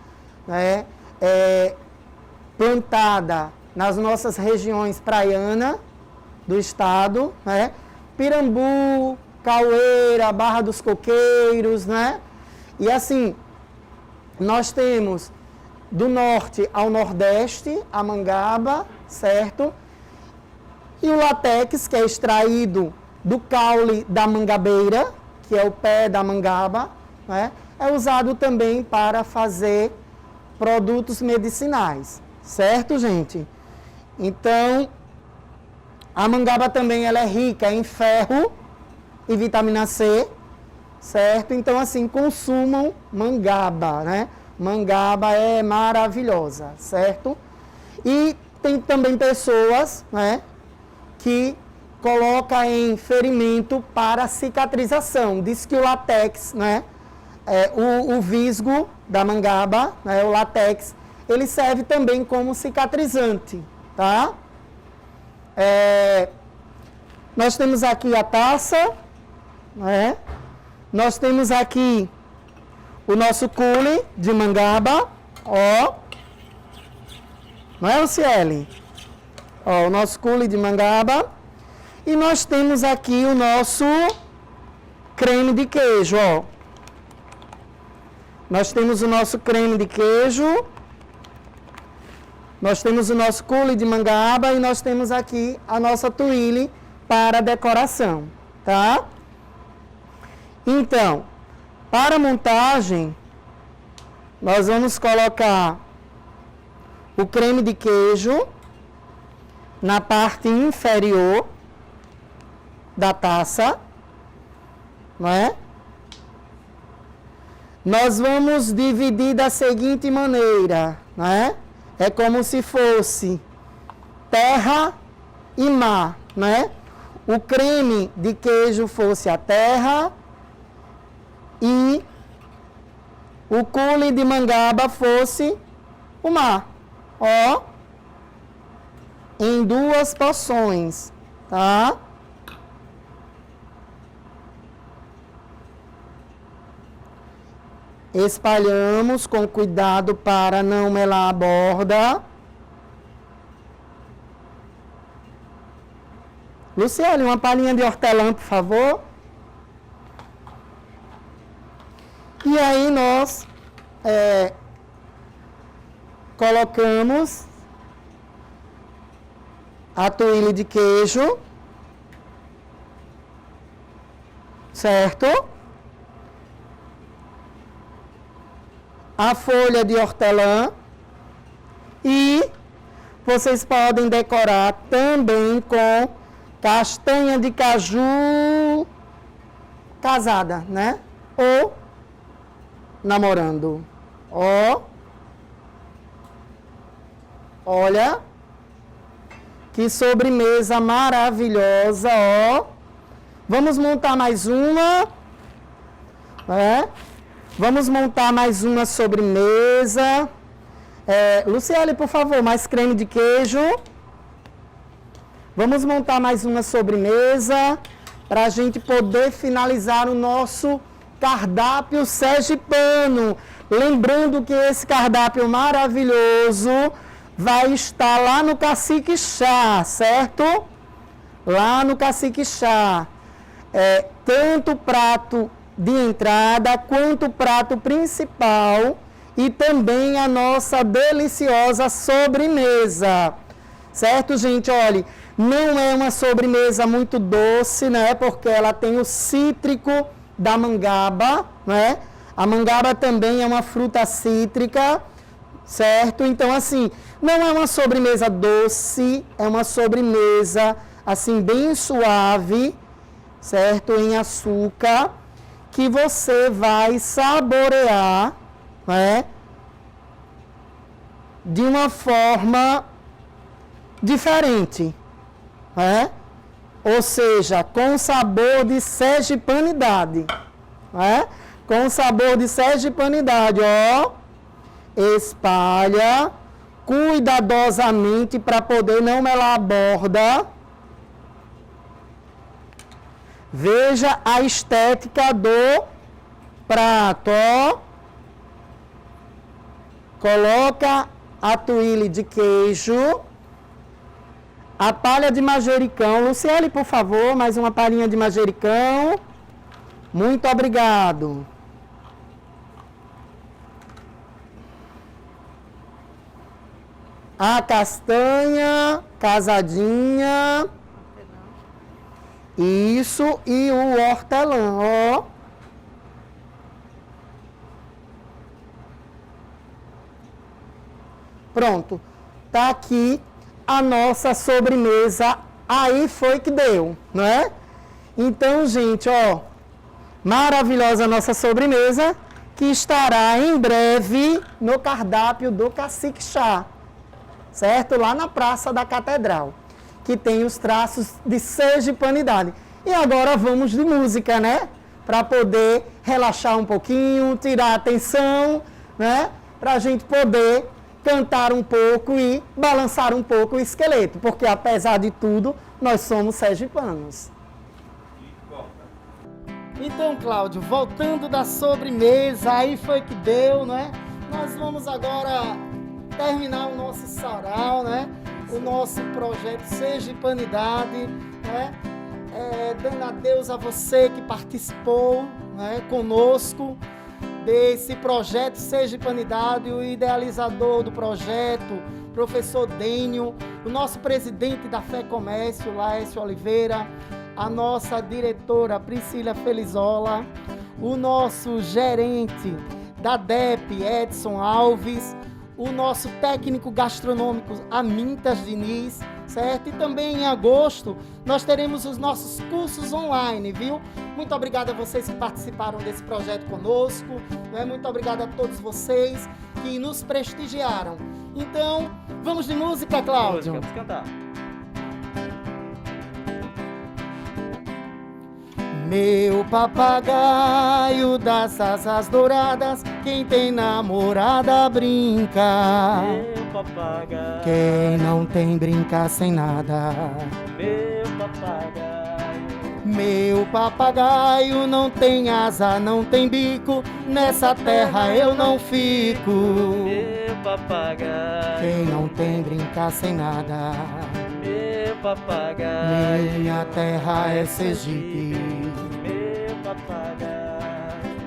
né, plantada nas nossas regiões praianas do estado, né, Pirambu, Caueira, Barra dos Coqueiros, né? E assim, nós temos do norte ao nordeste a mangaba, certo? E o látex, que é extraído do caule da mangabeira, que é o pé da mangaba, né? É usado também para fazer produtos medicinais, certo, gente? Então, a mangaba também ela é rica em ferro e vitamina C, certo? Então, assim, consumam mangaba, né? Mangaba é maravilhosa, certo? E tem também pessoas, né, que coloca em ferimento para cicatrização. Diz que o látex, né, o visgo da mangaba, né, o látex, ele serve também como cicatrizante, tá? Nós temos aqui a taça, né? Nós temos aqui o nosso cule de mangaba, ó. Não é, Luciele? Ó, o nosso cule de mangaba. E nós temos aqui o nosso creme de queijo, ó. Nós temos o nosso creme de queijo. Nós temos o nosso cule de mangaba e nós temos aqui a nossa tuile para decoração, tá? Então, para a montagem, nós vamos colocar o creme de queijo na parte inferior da taça, não é? Nós vamos dividir da seguinte maneira, não é? É como se fosse terra e mar, né? O creme de queijo fosse a terra e o cule de mangaba fosse o mar, ó, em 2 porções, tá? Espalhamos com cuidado para não melar a borda. Luciele, uma palhinha de hortelã, por favor. E aí nós colocamos a tuile de queijo, certo? A folha de hortelã e vocês podem decorar também com castanha de caju casada, né? Ou namorando. Ó. Olha. Que sobremesa maravilhosa, ó. Vamos montar mais uma. Vamos montar mais uma sobremesa. Luciele, por favor, mais creme de queijo. Vamos montar mais uma sobremesa para a gente poder finalizar o nosso cardápio sergipano. Lembrando que esse cardápio maravilhoso vai estar lá no Cacique Chá, certo? Lá no Cacique Chá. Tanto o prato de entrada quanto o prato principal e também a nossa deliciosa sobremesa. Certo, gente? Olha, não é uma sobremesa muito doce, né? Porque ela tem o cítrico da mangaba, né? A mangaba também é uma fruta cítrica, certo? Então, assim, não é uma sobremesa doce, é uma sobremesa, assim, bem suave, certo? Em açúcar, que você vai saborear, né? De uma forma diferente, né? Ou seja, com sabor de sergipanidade, né? Com sabor de sergipanidade, ó. Espalha cuidadosamente para poder não melar a borda. Veja a estética do prato, ó. Coloca a tuile de queijo. A palha de manjericão. Luciele, por favor, mais uma palhinha de manjericão. Muito obrigado. A castanha, casadinha. Isso, e o hortelã, ó. Pronto. Tá aqui a nossa sobremesa. Aí foi que deu, não é? Então, gente, ó, maravilhosa a nossa sobremesa, que estará em breve no cardápio do Cacique Chá, certo? Lá na Praça da Catedral, que tem os traços de sergipanidade. E agora vamos de música, né? Para poder relaxar um pouquinho, tirar a atenção, né? Para a gente poder cantar um pouco e balançar um pouco o esqueleto, porque apesar de tudo, nós somos sergipanos. Então, Cláudio, voltando da sobremesa, aí foi que deu, né? Nós vamos agora terminar o nosso sarau, né? O nosso projeto Sergipanidade, né? Dando adeus a você que participou, né, conosco desse projeto Sergipanidade, o idealizador do projeto, professor Dênio, o nosso presidente da Fé Comércio, Laércio Oliveira, a nossa diretora Priscila Felizola, o nosso gerente da DEP, Edson Alves, o nosso técnico gastronômico Amintas Diniz, certo? E também em agosto nós teremos os nossos cursos online, viu? Muito obrigado a vocês que participaram desse projeto conosco, né? Muito obrigado a todos vocês que nos prestigiaram. Então, vamos de música, Cláudio? Vamos cantar. Meu papagaio das asas douradas, quem tem namorada brinca. Meu papagaio, Quem não tem brinca sem nada. meu papagaio, Meu papagaio não tem asa, não tem bico, nessa terra eu não fico. meu papagaio, Quem não tem brinca sem nada. meu papagaio, Minha terra é Sergipe. meu papagaio,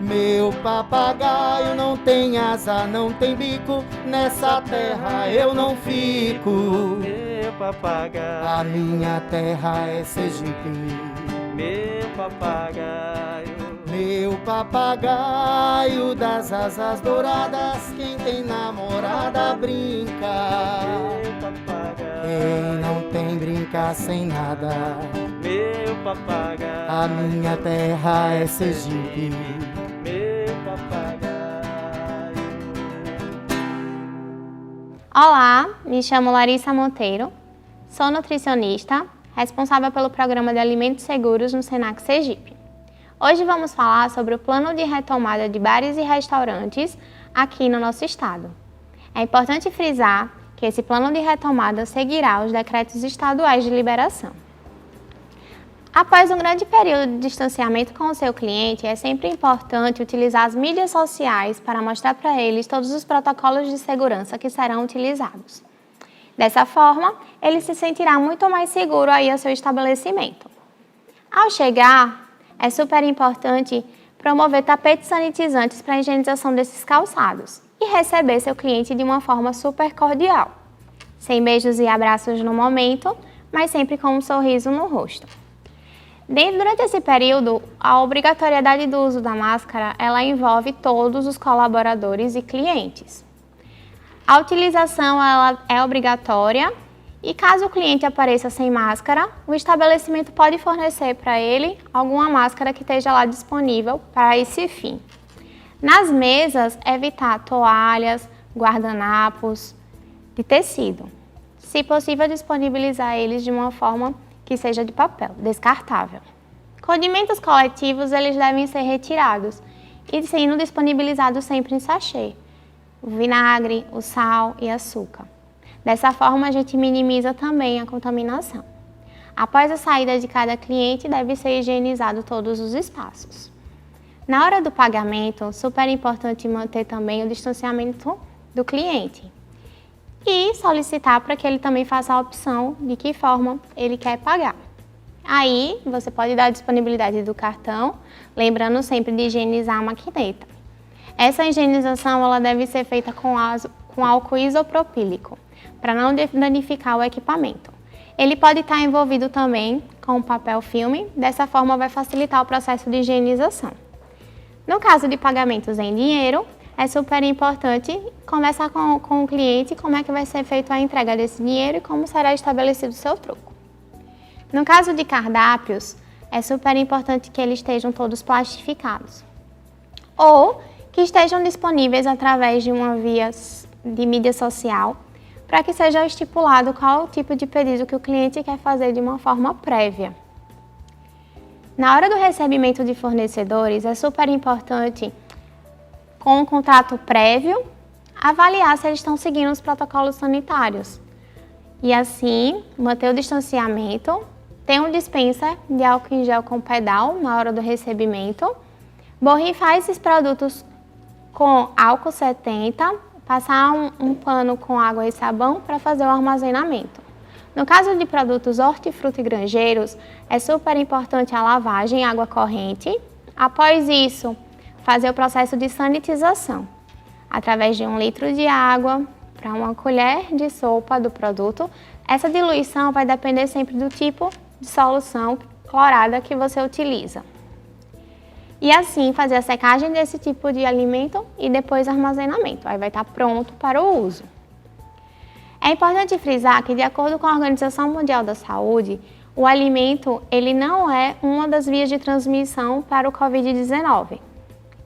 Meu papagaio não tem asa, não tem bico, nessa terra eu não fico. meu papagaio, A minha terra é Sergipe. meu papagaio, Meu papagaio das asas douradas, quem tem namorada brinca. meu papagaio, Quem não tem brinca sem nada. meu papagaio, A minha terra é Sergipe. meu papagaio. Olá, me chamo Larissa Monteiro, sou nutricionista, responsável pelo programa de alimentos seguros no Senac Sergipe. Hoje vamos falar sobre o plano de retomada de bares e restaurantes aqui no nosso estado. É importante frisar que esse plano de retomada seguirá os decretos estaduais de liberação. Após um grande período de distanciamento com o seu cliente, é sempre importante utilizar as mídias sociais para mostrar para eles todos os protocolos de segurança que serão utilizados. Dessa forma, ele se sentirá muito mais seguro aí ao seu estabelecimento. Ao chegar, é super importante promover tapetes sanitizantes para a higienização desses calçados e receber seu cliente de uma forma super cordial, sem beijos e abraços no momento, mas sempre com um sorriso no rosto. Durante esse período, a obrigatoriedade do uso da máscara, ela envolve todos os colaboradores e clientes. A utilização ela é obrigatória e caso o cliente apareça sem máscara, o estabelecimento pode fornecer para ele alguma máscara que esteja lá disponível para esse fim. Nas mesas, evitar toalhas, guardanapos de tecido. Se possível, disponibilizar eles de uma forma que seja de papel, descartável. Condimentos coletivos, eles devem ser retirados e sendo disponibilizados sempre em sachê. O vinagre, o sal e açúcar. Dessa forma, a gente minimiza também a contaminação. Após a saída de cada cliente, deve ser higienizado todos os espaços. Na hora do pagamento, super importante manter também o distanciamento do cliente e solicitar para que ele também faça a opção de que forma ele quer pagar. Aí, você pode dar a disponibilidade do cartão, lembrando sempre de higienizar a maquineta. Essa higienização ela deve ser feita com álcool isopropílico, para não danificar o equipamento. Ele pode estar envolvido também com papel filme, dessa forma vai facilitar o processo de higienização. No caso de pagamentos em dinheiro, é super importante conversar com o cliente como é que vai ser feita a entrega desse dinheiro e como será estabelecido o seu troco. No caso de cardápios, é super importante que eles estejam todos plastificados ou que estejam disponíveis através de uma via de mídia social para que seja estipulado qual o tipo de pedido que o cliente quer fazer de uma forma prévia. Na hora do recebimento de fornecedores, é super importante, com um contrato prévio, avaliar se eles estão seguindo os protocolos sanitários. E assim, manter o distanciamento, ter um dispenser de álcool em gel com pedal na hora do recebimento, borrifar esses produtos com álcool 70, passar um pano com água e sabão para fazer o armazenamento. No caso de produtos hortifruti e granjeiros, é super importante a lavagem em água corrente. Após isso, fazer o processo de sanitização, através de 1 litro de água para 1 colher de sopa do produto. Essa diluição vai depender sempre do tipo de solução clorada que você utiliza. E assim, fazer a secagem desse tipo de alimento e depois armazenamento. Aí vai estar pronto para o uso. É importante frisar que, de acordo com a Organização Mundial da Saúde, o alimento ele não é uma das vias de transmissão para o Covid-19.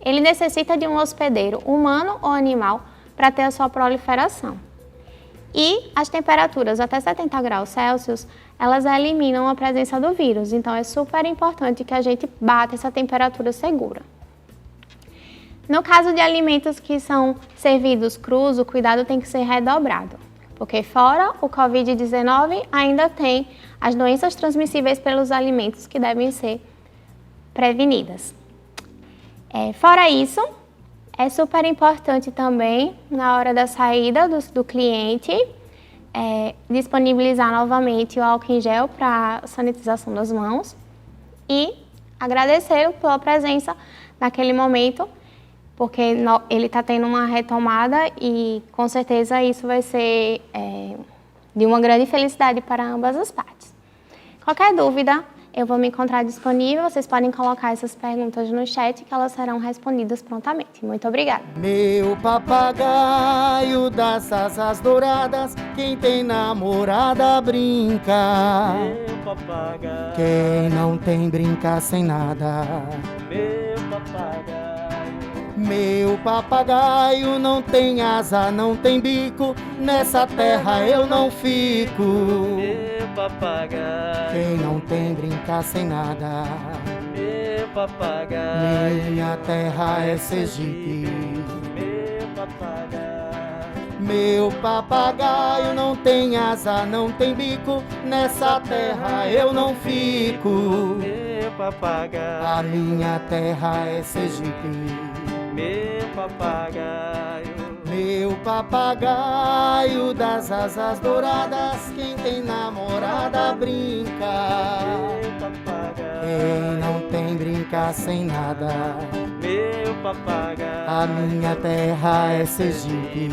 Ele necessita de um hospedeiro humano ou animal para ter a sua proliferação. E as temperaturas até 70 graus Celsius, elas eliminam a presença do vírus. Então, é super importante que a gente bata essa temperatura segura. No caso de alimentos que são servidos crus, o cuidado tem que ser redobrado. Porque fora o Covid-19, ainda tem as doenças transmissíveis pelos alimentos que devem ser prevenidas. Fora isso, é super importante também, na hora da saída do cliente, disponibilizar novamente o álcool em gel para sanitização das mãos e agradecer pela presença naquele momento, porque ele está tendo uma retomada e com certeza isso vai ser de uma grande felicidade para ambas as partes. Qualquer dúvida, eu vou me encontrar disponível, vocês podem colocar essas perguntas no chat que elas serão respondidas prontamente. Muito obrigada. Meu papagaio das asas douradas, quem tem namorada brinca. Meu papagaio, Quem não tem brinca sem nada. meu papagaio, Meu papagaio não tem asa, não tem bico, nessa terra eu não fico. meu papagaio, Quem não tem brinca sem nada. meu papagaio, Minha terra é Sergipe. meu papagaio, Meu papagaio não tem asa, não tem bico, nessa terra eu não fico. meu A papagaio, minha terra é Sergipe. meu papagaio, Meu papagaio das asas douradas, quem tem namorada brinca. meu Quem papagaio, não tem brinca sem nada. meu papagaio, A minha terra é Sergipe.